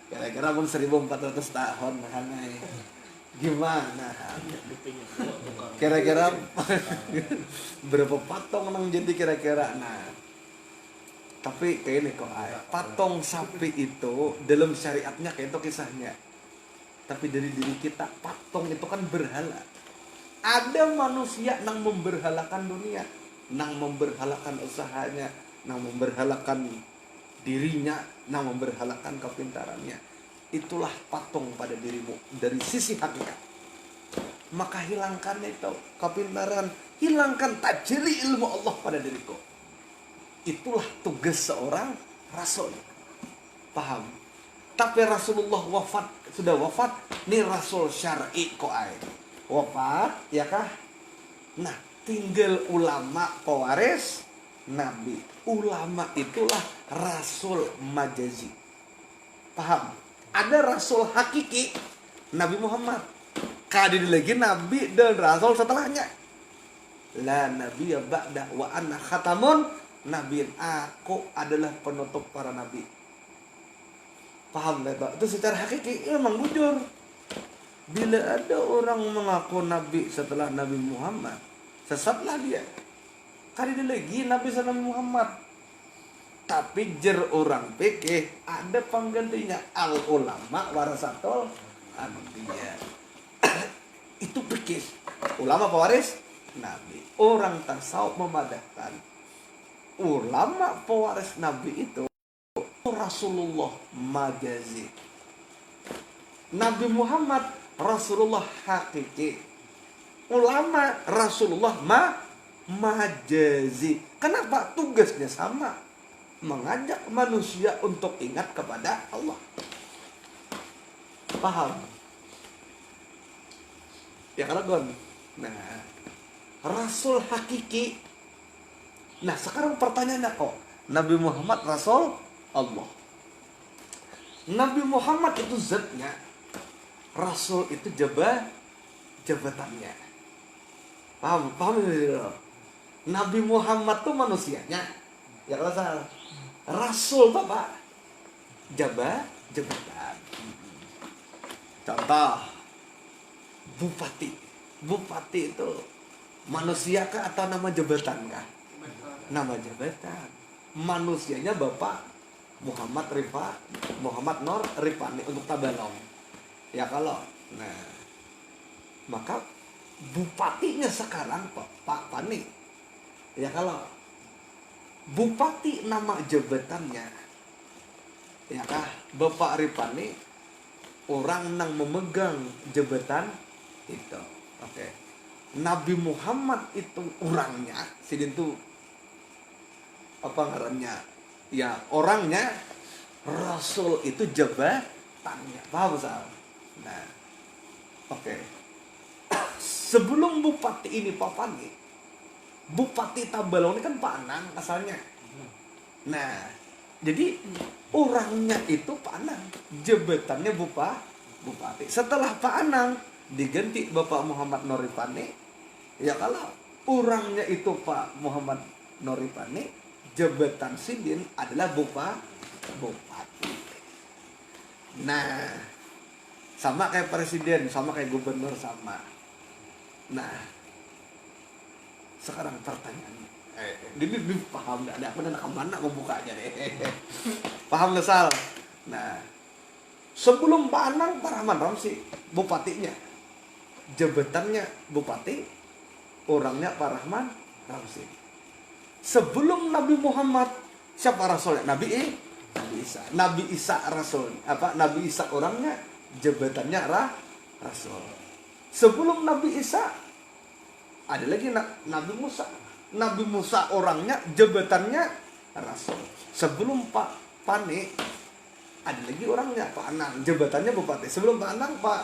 Kira-kira pun 1400 tahun hanai. Gimana? Kira-kira berapa patung nang jadi kira-kira? Nah, tapi kayak ini kok patung sapi itu dalam syariatnya kayak itu kisahnya. Tapi dari diri kita patung itu kan berhala. Ada manusia nang memberhalakan dunia, nang memberhalakan usahanya, nang memberhalakan dirinya, nang memberhalakan kepintarannya. Itulah patung pada dirimu dari sisi hakikat. Maka hilangkan itu kepintaran, hilangkan tajri ilmu Allah pada diriku. Itulah tugas seorang rasul. Paham? Tapi Rasulullah sudah wafat, ini rasul syar'i kok wafat, ya kah? Nah, tinggal ulama pewaris nabi. Ulama itulah rasul majazi. Paham? Ada rasul hakiki Nabi Muhammad. Kadang lagi nabi dan rasul setelahnya. La nabiyya ba'da wa ana khatamun nabiyin. Aku adalah penutup para nabi. Paham tak? Itu secara hakiki memang jujur. Bila ada orang mengaku nabi setelah Nabi Muhammad, sesatlah dia. Kadang lagi nabi setelah Nabi Muhammad. Tapi jer orang fikih ada penggantinya, al ulama warasatul anbiya. Itu fikih. Ulama pewaris nabi. Orang tasawuf memadahkan ulama pewaris nabi itu Rasulullah majazi. Nabi Muhammad Rasulullah hakiki. Ulama Rasulullah majazi. Kenapa? Tugasnya sama. Mengajak manusia untuk ingat kepada Allah. Paham? Ya kalau gon. Nah, Rasul hakiki. Nah, sekarang pertanyaannya kok Nabi Muhammad Rasul Allah. Nabi Muhammad itu zatnya, Rasul itu jabatannya. Paham? Paham ini? Nabi Muhammad itu manusianya. Ya kalau salah. Rasul Bapak jabatan. Contoh bupati. Bupati itu manusia kah atau nama jabatan kah? Nama jabatan. Manusianya Bapak Muhammad Nur Rifani untuk Tabalong. Ya kalau nah maka bupatinya sekarang Pak Pani. Ya kalau bupati nama jabatannya, ya kah? Bapak Ripani orang yang memegang jabatan itu. Oke. Nabi Muhammad itu orangnya, sidin itu apa ngarannya? Ya orangnya, Rasul itu jabatannya. Paham Sal? Nah, oke. Sebelum bupati ini Pak Pani, Bupati Tabalong ini kan Pak Anang asalnya. Nah, jadi orangnya itu Pak Anang, jabatannya bupati. Setelah Pak Anang diganti Bapak Muhammad Norifani, ya kalau orangnya itu Pak Muhammad Norifani, jabatan sidin adalah bupati. Nah, sama kayak presiden, sama kayak gubernur sama. Nah, sekarang pertanyaannya, ini paham nggak? Ada apa dan kemana mau bukanya deh? Paham nggak Sal? Nah, sebelum Pak Anang, Pak Rahman Ramsi, bupatinya, jabatannya bupati, orangnya Pak Rahman Ramsi. Sebelum Nabi Muhammad, siapa rasulnya? Nabi Isa. Nabi Isa rasul. Apa? Nabi Isa orangnya, jabatannya rasul. Sebelum Nabi Isa, ada lagi Nabi Musa. Nabi Musa orangnya, jabatannya rasul. Sebelum Pak Pane, ada lagi orangnya Pak Anang, jabatannya bupati. Sebelum Pak Anang, Pak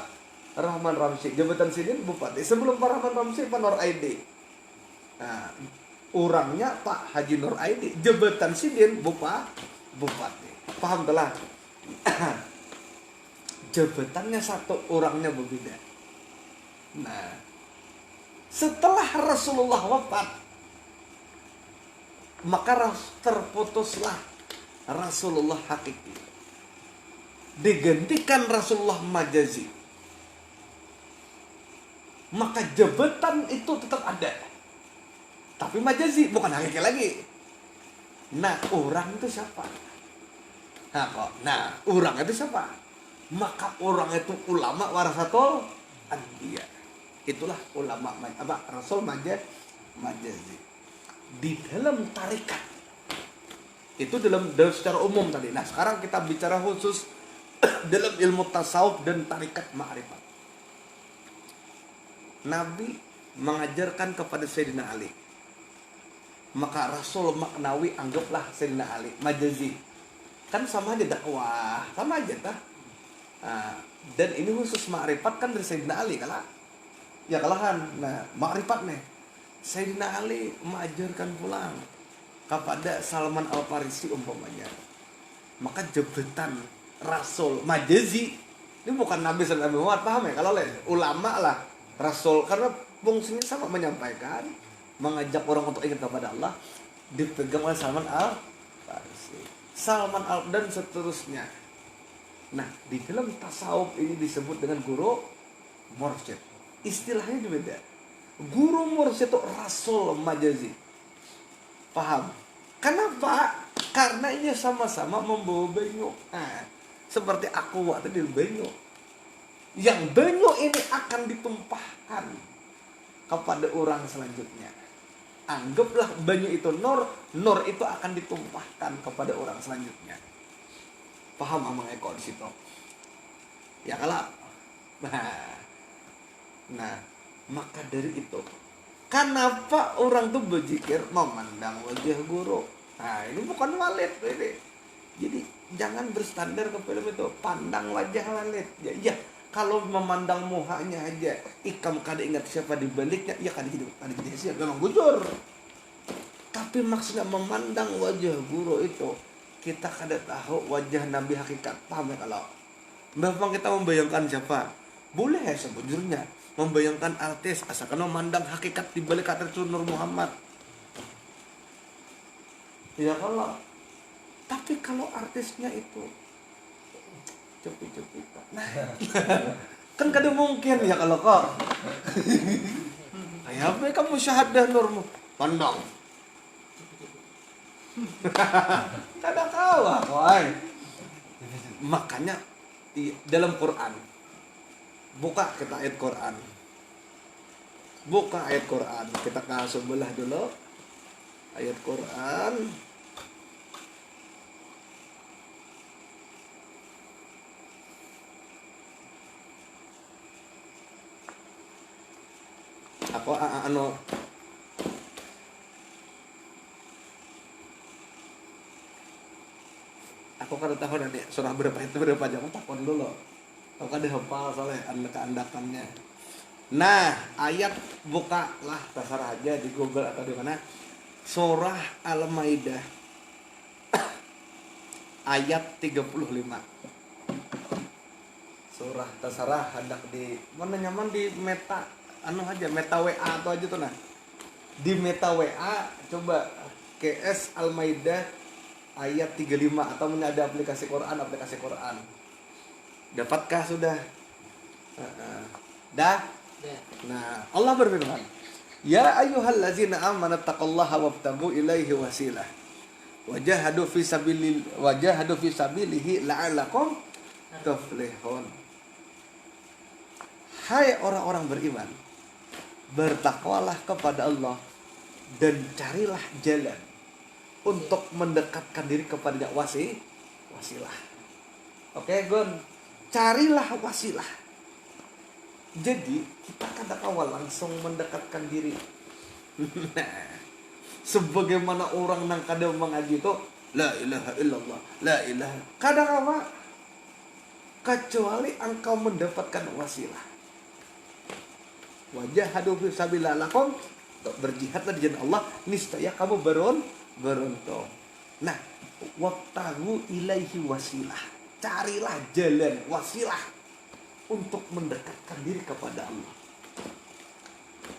Rahman Ramsi, jabatan sidin bupati. Sebelum Pak Rahman Ramsi, Pak Nur Aidi. Nah, orangnya Pak Haji Nur Aidi, jabatan sidin bupati. Paham telah? Jabatannya satu, orangnya berbeda. Nah, setelah Rasulullah wafat, maka terputuslah Rasulullah hakiki, digantikan Rasulullah majazi. Maka jabatan itu tetap ada, tapi majazi, bukan hakiki lagi. Nah, orang itu siapa? Nah, orang itu siapa? Maka orang itu ulama warasatul anbiya. Itulah ulama Rasul majazi. Di dalam tarikat. Itu dalam secara umum tadi. Nah, sekarang kita bicara khusus dalam ilmu tasawuf dan tarikat ma'rifat. Nabi mengajarkan kepada Sayyidina Ali. Maka Rasul maknawi anggaplah Sayyidina Ali majazi. Kan sama aja dakwah, sama aja tah. Nah, dan ini khusus ma'rifat kan dari Sayyidina Ali kalah. Ya kalahan. Nah, ma'rifat nih. Sayyidina Ali mengajarkan pulang kepada Salman Al-Farisi umpamanya. Maka jabatan Rasul majazi ini bukan Nabi sallallahu alaihi wasallam, paham ya? Kalau ulama lah Rasul, karena fungsinya sama, menyampaikan, mengajak orang untuk ingat kepada Allah, dipegang oleh Salman Al-Farisi, dan seterusnya. Nah, di dalam tasawuf ini disebut dengan guru mursyid. Istilahnya beda. Guru mursyid itu Rasul majazi. Paham? Kenapa? Karena ini sama-sama membawa banyu. Nah, seperti aku waktu di banyu. Yang banyu ini akan ditumpahkan kepada orang selanjutnya. Anggaplah banyu itu nur itu akan ditumpahkan kepada orang selanjutnya. Paham Amang Eko di situ? Ya kalau. Nah, maka dari itu, kenapa orang tuh berzikir memandang wajah guru? Nah, ini bukan walid ini. Jadi jangan berstandar ke film itu, pandang wajah walid. Ya, kalau memandang muhanya aja, ikam kada ingat siapa di baliknya, ya kada jadi siapa memang bujur. Tapi maksudnya memandang wajah guru itu, kita kada tahu wajah Nabi hakikat. Paham ya kalau? Memang kita membayangkan siapa? Boleh ya sebujurnya membayangkan artis asalkan memandang hakikat di balik kata Nur Muhammad. Ya kalau. Tapi kalau artisnya itu cepi-cepi, nah, kan kada mungkin ya kalau kok. Kayak apa kamu syahadah Nur pandang. Kada kalah, woi. Makanya dalam Quran, buka kita ayat Quran. Buka ayat Quran. Kita ke sebelah dulu. Ayat Quran. Aku kada tahu nanti surah berapa jam, takon dulu. Aku kada hafal soalnya keandakannya. Nah, ayat bukalah terserah aja di Google atau di mana. Surah Al-Maidah ayat 35. Surah terserah hendak di mana nyaman di meta aja meta WA atau aja tuh nah. Di meta WA coba KS Al-Maidah ayat 35 atau ada aplikasi Quran. Dapatkah sudah? Dah? Nah, Allah berfirman, "Ya ayyuhallazina amanu taqullaha wabtagu ilaihi wasilah. Wajahadu fi sabilihi la'allakum tuflihun." Hai orang-orang beriman, bertakwalah kepada Allah dan carilah jalan untuk mendekatkan diri kepada wasilah. Oke, Gon. Carilah wasilah. Jadi, kita kadang-kadang langsung mendekatkan diri. Nah, sebagaimana orang yang kadang mengaji itu la ilaha illallah, la ilaha. Kadang-kadang kecuali engkau mendapatkan wasilah. Wajahadu fi sabilillah lakum, berjihadlah di jalan Allah, niscaya kamu beruntung. Nah, wabtagu ilaihi wasilah. Carilah jalan wasilah untuk mendekatkan diri kepada Allah.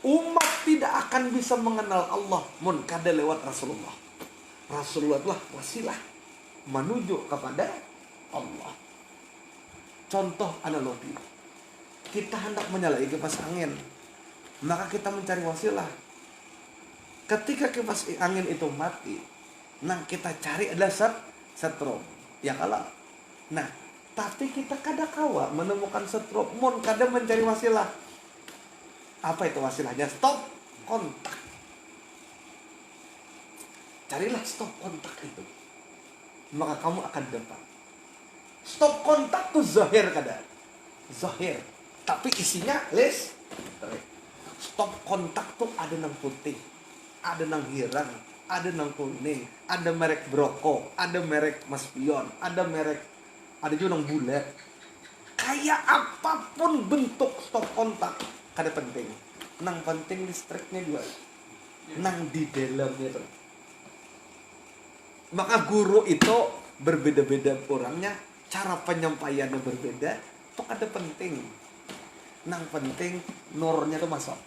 Umat tidak akan bisa mengenal Allah mun kada lewat Rasulullah. Rasulullah adalah wasilah menuju kepada Allah. Contoh analogi. Kita hendak menyalakan kipas angin, maka kita mencari wasilah. Ketika kipas angin itu mati, nah kita cari adalah setrum. Ya kalah. Nah, tapi kita kadang-kala menemukan setrum, mun kadang mencari wasilah. Apa itu wasilahnya? Stop kontak. Carilah stop kontak itu, maka kamu akan dapat. Stop kontak tuh zahir kadang. Zahir. Tapi isinya listrik. Stop kontak tuh ada nang putih, ada nang hirang, ada nang kuning, ada merek Broko, ada merek Maspion, ada juga nang bulat. Kayak apapun bentuk stop kontak, kada penting. Nang penting listriknya juga. Nang di dalamnya tuh. Maka guru itu berbeda-beda orangnya, cara penyampaiannya berbeda, itu kada penting. Nang penting nurnya tuh masuk.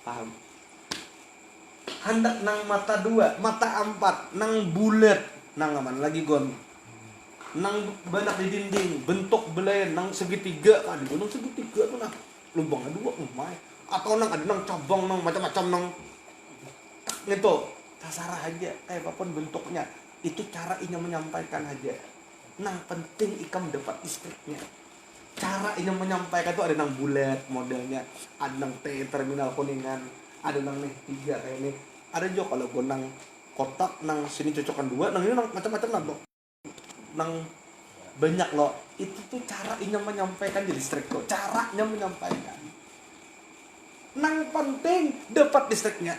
Paham? Hendak nang mata 2, mata 4, nang bulat, nang aman lagi gon. Nang banyak di dinding, bentuk belayan, nang segitiga, kan nang segitiga tuh nah lubangnya 2 umay. Atau nang ada nang cabang nang macam-macam nang gitu. Terserah aja kayak apapun bentuknya. Itu cara inya menyampaikan aja. Nang penting ikam dapat listriknya. Cara ini menyampaikan itu ada nang bulat modelnya, ada nang T terminal kuningan, ada nang nih 3 kayak ini, ada juga kalau gue nang kotak nang sini cocokan 2, nang ini nang macam-macam nang banyak loh. Itu tuh cara ini menyampaikan di listrik kok, caranya menyampaikan. Nang penting dapat listriknya.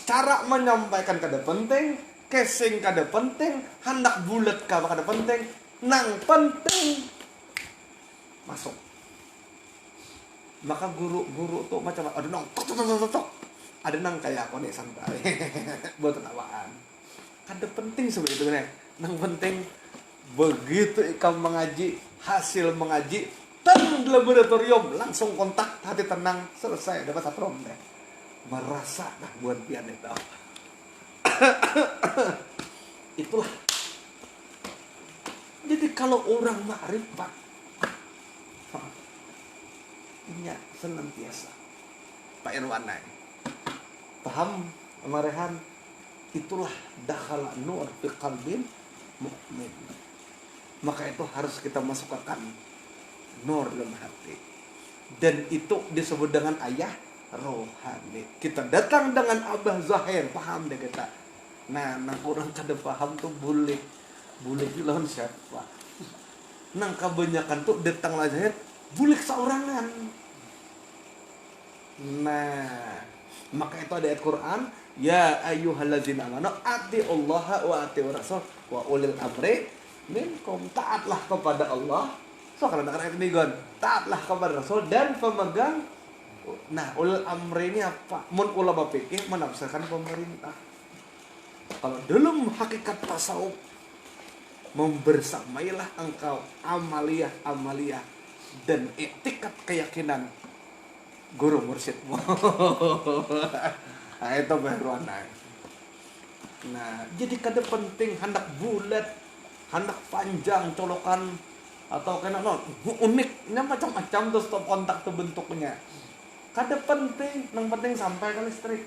Cara menyampaikan kada penting, casing kada penting, hendak bulat kada penting, nang penting masuk. Maka guru tuh macam ada nang tok. Ada nang kayak aku nih santai. Buat ketawaan. Kada penting sebenarnya. Nang penting begitu ikam mengaji, hasil mengaji, di laboratorium langsung kontak, hati tenang, selesai dapat satu deh. Merasa dah buat pian itu. Itulah. Jadi kalau orang makrifat, ini senantiasa Pak Irwan paham amarehan, itulah dakhala nur fi qalbin mukmin. Maka itu harus kita masukkan nur dalam hati. Dan itu disebut dengan ayah rohani. Kita datang dengan abah zahir, paham deh kita. Nah, nang orang kada paham tuh boleh bilang siapa. Nang kebanyakan tuh datang lah zahir, bulik seorangan. Nah, maka itu ada ayat Quran, ya ayyuhallazina amanu atiullaha wa atiur rasul wa ulil amri minkum. Taatlah kepada Allah. So kalau nak ayat ini gon, taatlah kepada Rasul dan pemegang. Nah, ulil amri ini apa? Mun ulama fikih menafsirkan pemerintah. Kalau dalam hakikat tasawuf, membersamailah engkau amaliyah dan iktikad keyakinan guru mursyidmu. Nah itu baru anak. Nah jadi kada penting hendak bulat, hendak panjang colokan atau kena uniknya macam-macam tuh stop kontak tuh bentuknya. Kada penting, yang penting sampai ke listrik.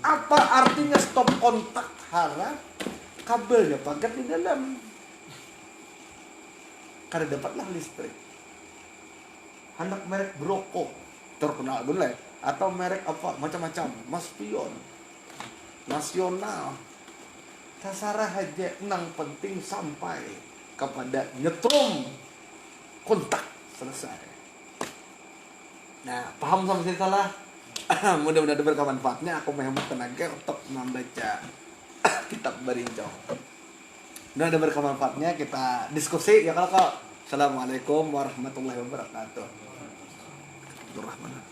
Apa artinya stop kontak harap kabelnya paket di dalam, kada dapatlah listrik. Hendak merek Broko terkenal dulu ya, atau merek apa macam-macam, Maspion, nasional, terserah aja, yang penting sampai kepada nyetrum kontak selesai. Nah, paham sama saya salah? Mudah-mudahan bermanfaatnya. Aku menghemat tenaga untuk membaca kitab Barincong. Mudah-mudahan bermanfaatnya, kita diskusi ya kalau. Assalamualaikum warahmatullahi wabarakatuh. Rahman.